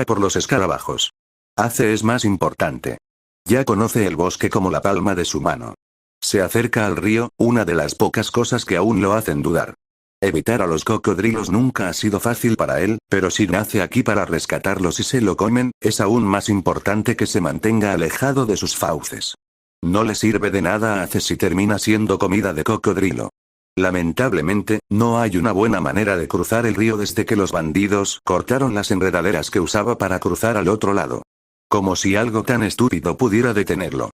por los escarabajos. Ace es más importante. Ya conoce el bosque como la palma de su mano. Se acerca al río, una de las pocas cosas que aún lo hacen dudar. Evitar a los cocodrilos nunca ha sido fácil para él, pero si nace aquí para rescatarlos y se lo comen, es aún más importante que se mantenga alejado de sus fauces. No le sirve de nada a Ace si termina siendo comida de cocodrilo. Lamentablemente, no hay una buena manera de cruzar el río desde que los bandidos cortaron las enredaderas que usaba para cruzar al otro lado. Como si algo tan estúpido pudiera detenerlo.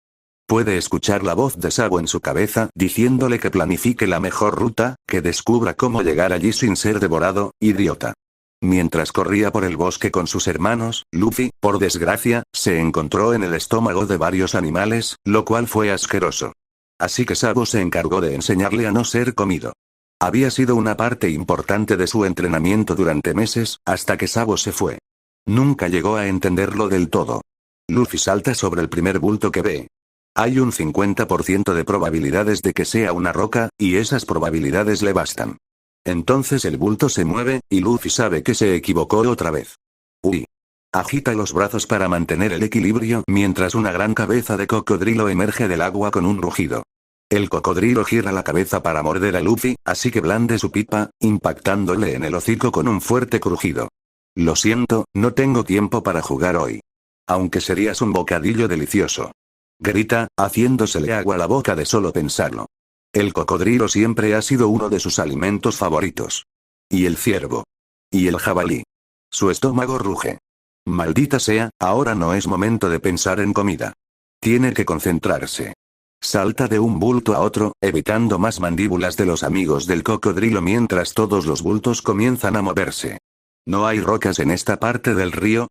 Puede escuchar la voz de Sabo en su cabeza diciéndole que planifique la mejor ruta, que descubra cómo llegar allí sin ser devorado, idiota. Mientras corría por el bosque con sus hermanos, Luffy, por desgracia, se encontró en el estómago de varios animales, lo cual fue asqueroso. Así que Sabo se encargó de enseñarle a no ser comido. Había sido una parte importante de su entrenamiento durante meses, hasta que Sabo se fue. Nunca llegó a entenderlo del todo. Luffy salta sobre el primer bulto que ve. Hay un 50% de probabilidades de que sea una roca, y esas probabilidades le bastan. Entonces el bulto se mueve, y Luffy sabe que se equivocó otra vez. ¡Uy! Agita los brazos para mantener el equilibrio mientras una gran cabeza de cocodrilo emerge del agua con un rugido. El cocodrilo gira la cabeza para morder a Luffy, así que blande su pipa, impactándole en el hocico con un fuerte crujido. Lo siento, no tengo tiempo para jugar hoy. Aunque serías un bocadillo delicioso. Grita, haciéndosele agua a la boca de solo pensarlo. El cocodrilo siempre ha sido uno de sus alimentos favoritos. Y el ciervo. Y el jabalí. Su estómago ruge. Maldita sea, ahora no es momento de pensar en comida. Tiene que concentrarse. Salta de un bulto a otro, evitando más mandíbulas de los amigos del cocodrilo mientras todos los bultos comienzan a moverse. ¿No hay rocas en esta parte del río?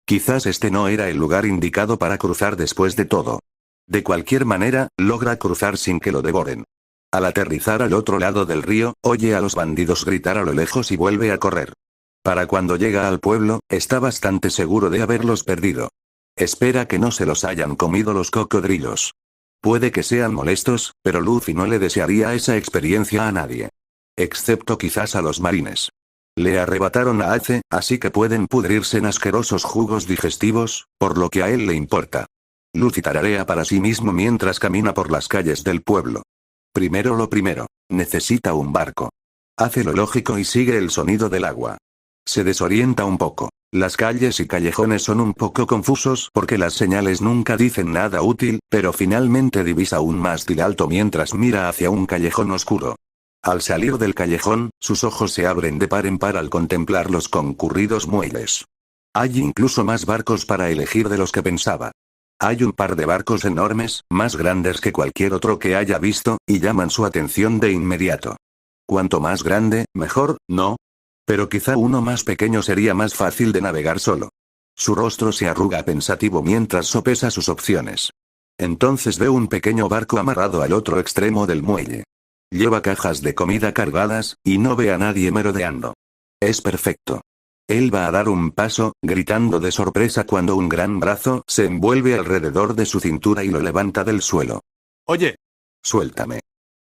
Quizás este no era el lugar indicado para cruzar después de todo. De cualquier manera, logra cruzar sin que lo devoren. Al aterrizar al otro lado del río, oye a los bandidos gritar a lo lejos y vuelve a correr. Para cuando llega al pueblo, está bastante seguro de haberlos perdido. Espera que no se los hayan comido los cocodrilos. Puede que sean molestos, pero Luffy no le desearía esa experiencia a nadie. Excepto quizás a los marines. Le arrebataron a Ace, así que pueden pudrirse en asquerosos jugos digestivos, por lo que a él le importa. Luffy tararea para sí mismo mientras camina por las calles del pueblo. Primero lo primero, necesita un barco. Hace lo lógico y sigue el sonido del agua. Se desorienta un poco. Las calles y callejones son un poco confusos porque las señales nunca dicen nada útil, pero finalmente divisa un mástil alto mientras mira hacia un callejón oscuro. Al salir del callejón, sus ojos se abren de par en par al contemplar los concurridos muelles. Hay incluso más barcos para elegir de los que pensaba. Hay un par de barcos enormes, más grandes que cualquier otro que haya visto, y llaman su atención de inmediato. Cuanto más grande, mejor, ¿no? Pero quizá uno más pequeño sería más fácil de navegar solo. Su rostro se arruga pensativo mientras sopesa sus opciones. Entonces ve un pequeño barco amarrado al otro extremo del muelle. Lleva cajas de comida cargadas, y no ve a nadie merodeando. Es perfecto. Él va a dar un paso, gritando de sorpresa cuando un gran brazo se envuelve alrededor de su cintura y lo levanta del suelo. Oye. Suéltame.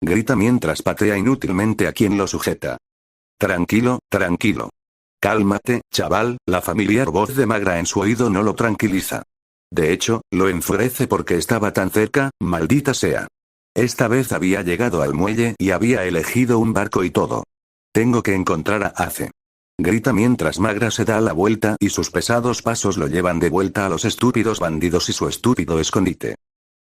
Grita mientras patea inútilmente a quien lo sujeta. Tranquilo, tranquilo. Cálmate, chaval, la familiar voz de Magra en su oído no lo tranquiliza. De hecho, lo enfurece porque estaba tan cerca, maldita sea. Esta vez había llegado al muelle y había elegido un barco y todo. Tengo que encontrar a Ace. Grita mientras Magra se da la vuelta y sus pesados pasos lo llevan de vuelta a los estúpidos bandidos y su estúpido escondite.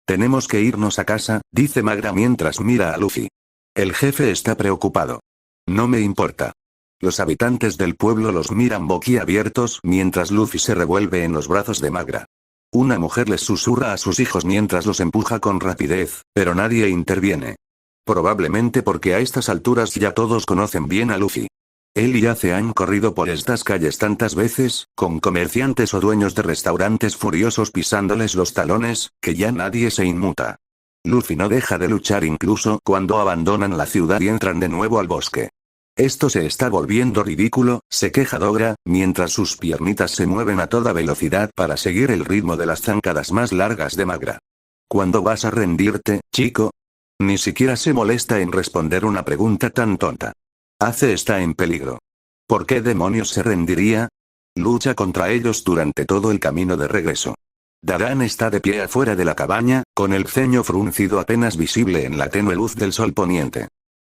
Tenemos que irnos a casa, dice Magra mientras mira a Luffy. El jefe está preocupado. No me importa. Los habitantes del pueblo los miran boquiabiertos mientras Luffy se revuelve en los brazos de Magra. Una mujer les susurra a sus hijos mientras los empuja con rapidez, pero nadie interviene. Probablemente porque a estas alturas ya todos conocen bien a Luffy. Él y Ace han corrido por estas calles tantas veces, con comerciantes o dueños de restaurantes furiosos pisándoles los talones, que ya nadie se inmuta. Luffy no deja de luchar incluso cuando abandonan la ciudad y entran de nuevo al bosque. Esto se está volviendo ridículo, se queja Dogra, mientras sus piernitas se mueven a toda velocidad para seguir el ritmo de las zancadas más largas de Magra. ¿Cuándo vas a rendirte, chico? Ni siquiera se molesta en responder una pregunta tan tonta. Ace está en peligro. ¿Por qué demonios se rendiría? Lucha contra ellos durante todo el camino de regreso. Dadan está de pie afuera de la cabaña, con el ceño fruncido apenas visible en la tenue luz del sol poniente.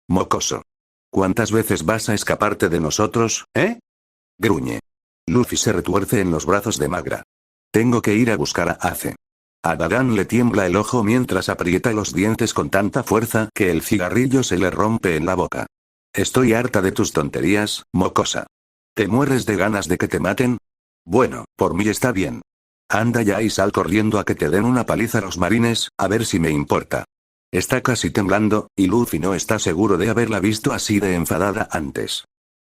Mocoso. ¿Cuántas veces vas a escaparte de nosotros, eh? Gruñe. Luffy se retuerce en los brazos de Magra. Tengo que ir a buscar a Ace. A Dadan le tiembla el ojo mientras aprieta los dientes con tanta fuerza que el cigarrillo se le rompe en la boca. Estoy harta de tus tonterías, mocosa. ¿Te mueres de ganas de que te maten? Bueno, por mí está bien. Anda ya y sal corriendo a que te den una paliza los marines, a ver si me importa. Está casi temblando, y Luffy no está seguro de haberla visto así de enfadada antes.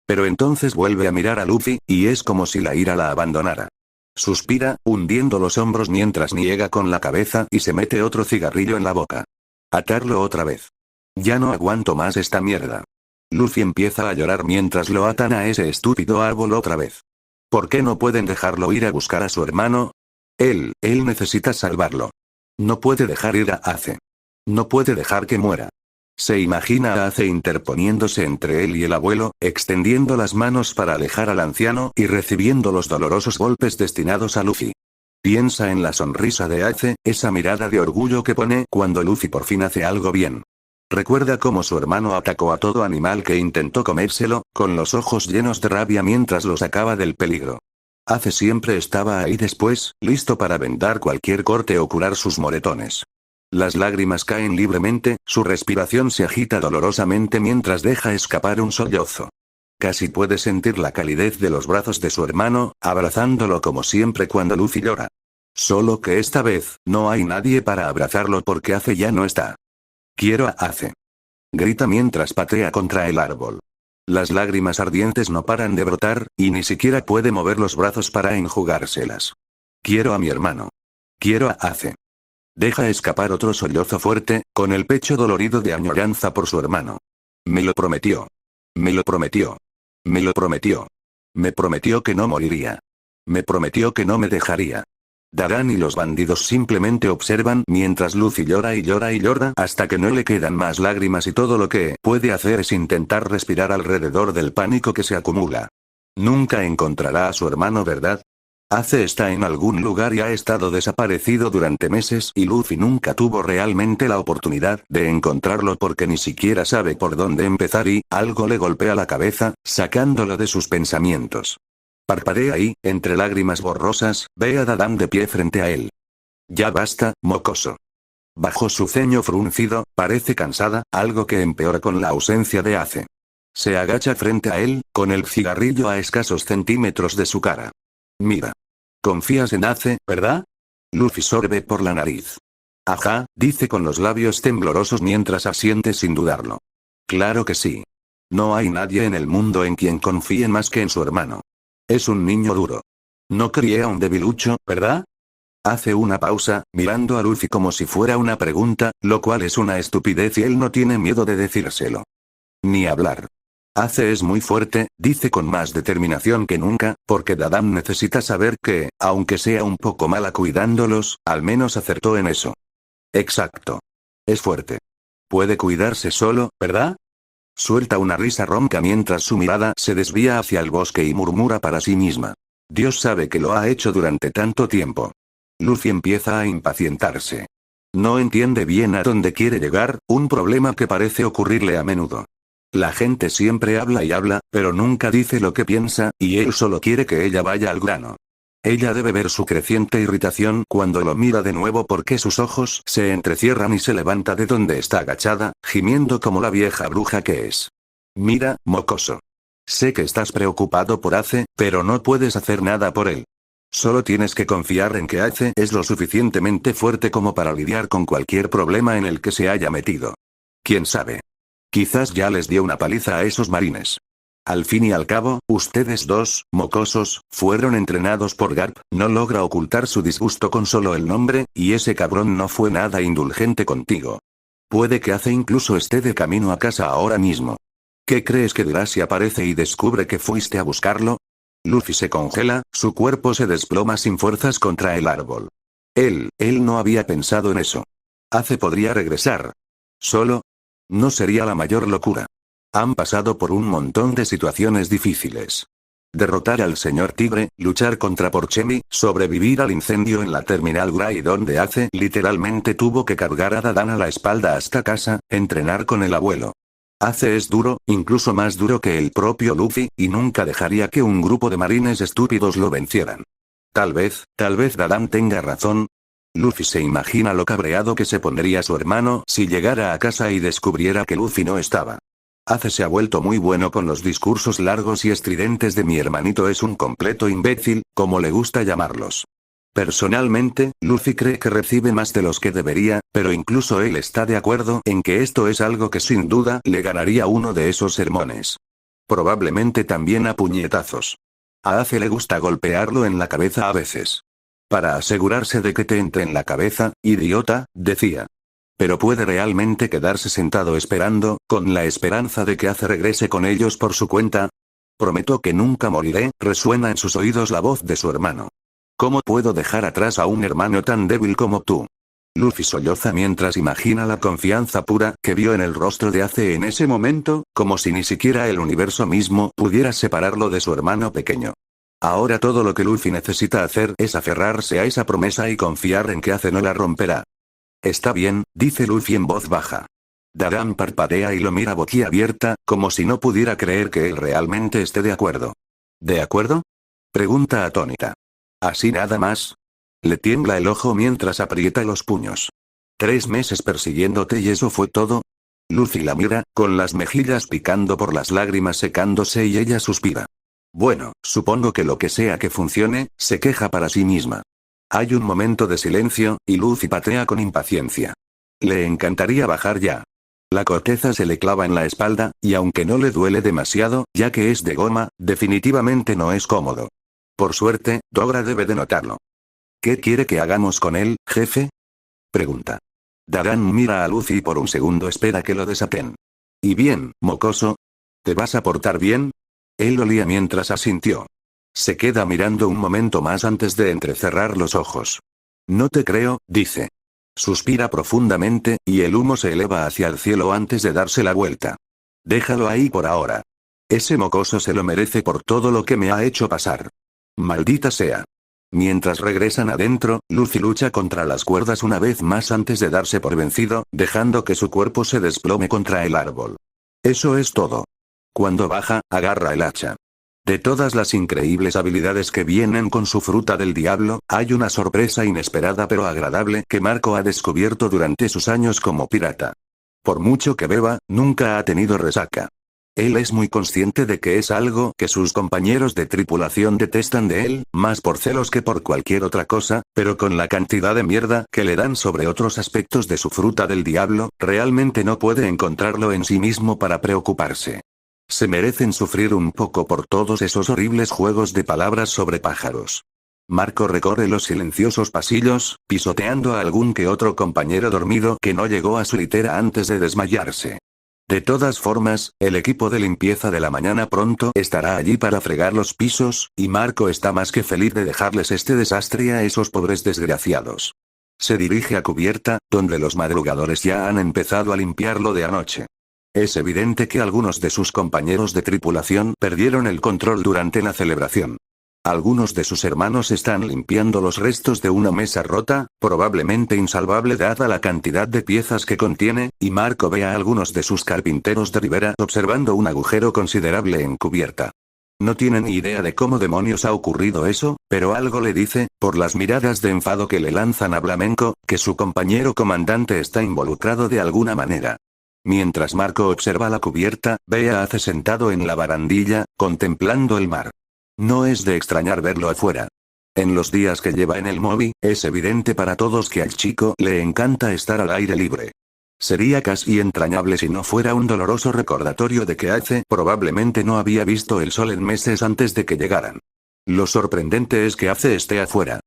Pero entonces vuelve a mirar a Luffy, y es como si la ira la abandonara. Suspira, hundiendo los hombros mientras niega con la cabeza y se mete otro cigarrillo en la boca. Atarlo otra vez. Ya no aguanto más esta mierda. Luffy empieza a llorar mientras lo atan a ese estúpido árbol otra vez. ¿Por qué no pueden dejarlo ir a buscar a su hermano? Él necesita salvarlo. No puede dejar ir a Ace. No puede dejar que muera. Se imagina a Ace interponiéndose entre él y el abuelo, extendiendo las manos para alejar al anciano y recibiendo los dolorosos golpes destinados a Luffy. Piensa en la sonrisa de Ace, esa mirada de orgullo que pone cuando Luffy por fin hace algo bien. Recuerda cómo su hermano atacó a todo animal que intentó comérselo, con los ojos llenos de rabia mientras lo sacaba del peligro. Ace siempre estaba ahí después, listo para vendar cualquier corte o curar sus moretones. Las lágrimas caen libremente, su respiración se agita dolorosamente mientras deja escapar un sollozo. Casi puede sentir la calidez de los brazos de su hermano, abrazándolo como siempre cuando Luffy llora. Solo que esta vez, no hay nadie para abrazarlo porque Ace ya no está. Quiero a Ace. Grita mientras patea contra el árbol. Las lágrimas ardientes no paran de brotar, y ni siquiera puede mover los brazos para enjugárselas. Quiero a mi hermano. Quiero a Ace. Deja escapar otro sollozo fuerte, con el pecho dolorido de añoranza por su hermano. Me lo prometió. Me lo prometió. Me lo prometió. Me prometió que no moriría. Me prometió que no me dejaría. Dadan y los bandidos simplemente observan mientras Luffy llora y llora y llora hasta que no le quedan más lágrimas y todo lo que puede hacer es intentar respirar alrededor del pánico que se acumula. Nunca encontrará a su hermano, ¿verdad? Ace está en algún lugar y ha estado desaparecido durante meses y Luffy nunca tuvo realmente la oportunidad de encontrarlo porque ni siquiera sabe por dónde empezar y algo le golpea la cabeza, sacándolo de sus pensamientos. Parpadea y, entre lágrimas borrosas, ve a Dadan de pie frente a él. Ya basta, mocoso. Bajo su ceño fruncido, parece cansada, algo que empeora con la ausencia de Ace. Se agacha frente a él, con el cigarrillo a escasos centímetros de su cara. Mira. Confías en Ace, ¿verdad? Luffy sorbe por la nariz. Ajá, dice con los labios temblorosos mientras asiente sin dudarlo. Claro que sí. No hay nadie en el mundo en quien confíe más que en su hermano. Es un niño duro. No crié a un debilucho, ¿verdad? Hace una pausa, mirando a Luffy como si fuera una pregunta, lo cual es una estupidez y él no tiene miedo de decírselo. Ni hablar. Ace es muy fuerte, dice con más determinación que nunca, porque Dadan necesita saber que, aunque sea un poco mala cuidándolos, al menos acertó en eso. Exacto. Es fuerte. Puede cuidarse solo, ¿verdad? Suelta una risa ronca mientras su mirada se desvía hacia el bosque y murmura para sí misma. Dios sabe que lo ha hecho durante tanto tiempo. Luffy empieza a impacientarse. No entiende bien a dónde quiere llegar, un problema que parece ocurrirle a menudo. La gente siempre habla y habla, pero nunca dice lo que piensa, y él solo quiere que ella vaya al grano. Ella debe ver su creciente irritación cuando lo mira de nuevo porque sus ojos se entrecierran y se levanta de donde está agachada, gimiendo como la vieja bruja que es. Mira, mocoso. Sé que estás preocupado por Ace, pero no puedes hacer nada por él. Solo tienes que confiar en que Ace es lo suficientemente fuerte como para lidiar con cualquier problema en el que se haya metido. ¿Quién sabe? Quizás ya les dio una paliza a esos marines. Al fin y al cabo, ustedes dos, mocosos, fueron entrenados por Garp, no logra ocultar su disgusto con solo el nombre, y ese cabrón no fue nada indulgente contigo. Puede que Ace incluso esté de camino a casa ahora mismo. ¿Qué crees que dirá si aparece y descubre que fuiste a buscarlo? Luffy se congela, su cuerpo se desploma sin fuerzas contra el árbol. Él no había pensado en eso. Ace podría regresar. ¿Solo? No sería la mayor locura. Han pasado por un montón de situaciones difíciles. Derrotar al señor Tigre, luchar contra Porchemi, sobrevivir al incendio en la Terminal Gray donde Ace literalmente tuvo que cargar a Dadan a la espalda hasta casa, entrenar con el abuelo. Ace es duro, incluso más duro que el propio Luffy, y nunca dejaría que un grupo de marines estúpidos lo vencieran. Tal vez Dadan tenga razón. Luffy se imagina lo cabreado que se pondría su hermano si llegara a casa y descubriera que Luffy no estaba. Ace se ha vuelto muy bueno con los discursos largos y estridentes de mi hermanito es un completo imbécil, como le gusta llamarlos. Personalmente, Luffy cree que recibe más de los que debería, pero incluso él está de acuerdo en que esto es algo que sin duda le ganaría uno de esos sermones. Probablemente también a puñetazos. A Ace le gusta golpearlo en la cabeza a veces. Para asegurarse de que te entre en la cabeza, idiota, decía. Pero puede realmente quedarse sentado esperando, con la esperanza de que Ace regrese con ellos por su cuenta. Prometo que nunca moriré, resuena en sus oídos la voz de su hermano. ¿Cómo puedo dejar atrás a un hermano tan débil como tú? Luffy solloza mientras imagina la confianza pura que vio en el rostro de Ace en ese momento, como si ni siquiera el universo mismo pudiera separarlo de su hermano pequeño. Ahora todo lo que Luffy necesita hacer es aferrarse a esa promesa y confiar en que Ace no la romperá. Está bien, dice Luffy en voz baja. Dadan parpadea y lo mira boquiabierta, como si no pudiera creer que él realmente esté de acuerdo. ¿De acuerdo? Pregunta atónita. ¿Así nada más? Le tiembla el ojo mientras aprieta los puños. 3 meses persiguiéndote y eso fue todo. Luffy la mira, con las mejillas picando por las lágrimas secándose y ella suspira. Bueno, supongo que lo que sea que funcione, se queja para sí misma. Hay un momento de silencio, y Luffy patea con impaciencia. Le encantaría bajar ya. La corteza se le clava en la espalda, y aunque no le duele demasiado, ya que es de goma, definitivamente no es cómodo. Por suerte, Dogra debe de notarlo. ¿Qué quiere que hagamos con él, jefe? Pregunta. Dadan mira a Luffy y por un segundo espera que lo desaten. ¿Y bien, mocoso? ¿Te vas a portar bien? Él olía mientras asintió. Se queda mirando un momento más antes de entrecerrar los ojos. No te creo, dice. Suspira profundamente, y el humo se eleva hacia el cielo antes de darse la vuelta. Déjalo ahí por ahora. Ese mocoso se lo merece por todo lo que me ha hecho pasar. Maldita sea. Mientras regresan adentro, Luffy lucha contra las cuerdas una vez más antes de darse por vencido, dejando que su cuerpo se desplome contra el árbol. Eso es todo. Cuando baja, agarra el hacha. De todas las increíbles habilidades que vienen con su fruta del diablo, hay una sorpresa inesperada pero agradable que Marco ha descubierto durante sus años como pirata. Por mucho que beba, nunca ha tenido resaca. Él es muy consciente de que es algo que sus compañeros de tripulación detestan de él, más por celos que por cualquier otra cosa, pero con la cantidad de mierda que le dan sobre otros aspectos de su fruta del diablo, realmente no puede encontrarlo en sí mismo para preocuparse. Se merecen sufrir un poco por todos esos horribles juegos de palabras sobre pájaros. Marco recorre los silenciosos pasillos, pisoteando a algún que otro compañero dormido que no llegó a su litera antes de desmayarse. De todas formas, el equipo de limpieza de la mañana pronto estará allí para fregar los pisos, y Marco está más que feliz de dejarles este desastre a esos pobres desgraciados. Se dirige a cubierta, donde los madrugadores ya han empezado a limpiarlo de anoche. Es evidente que algunos de sus compañeros de tripulación perdieron el control durante la celebración. Algunos de sus hermanos están limpiando los restos de una mesa rota, probablemente insalvable dada la cantidad de piezas que contiene, y Marco ve a algunos de sus carpinteros de ribera observando un agujero considerable en cubierta. No tiene ni idea de cómo demonios ha ocurrido eso, pero algo le dice, por las miradas de enfado que le lanzan a Flamenco, que su compañero comandante está involucrado de alguna manera. Mientras Marco observa la cubierta, ve a Ace sentado en la barandilla, contemplando el mar. No es de extrañar verlo afuera. En los días que lleva en el móvil, es evidente para todos que al chico le encanta estar al aire libre. Sería casi entrañable si no fuera un doloroso recordatorio de que Ace probablemente no había visto el sol en meses antes de que llegaran. Lo sorprendente es que Ace esté afuera,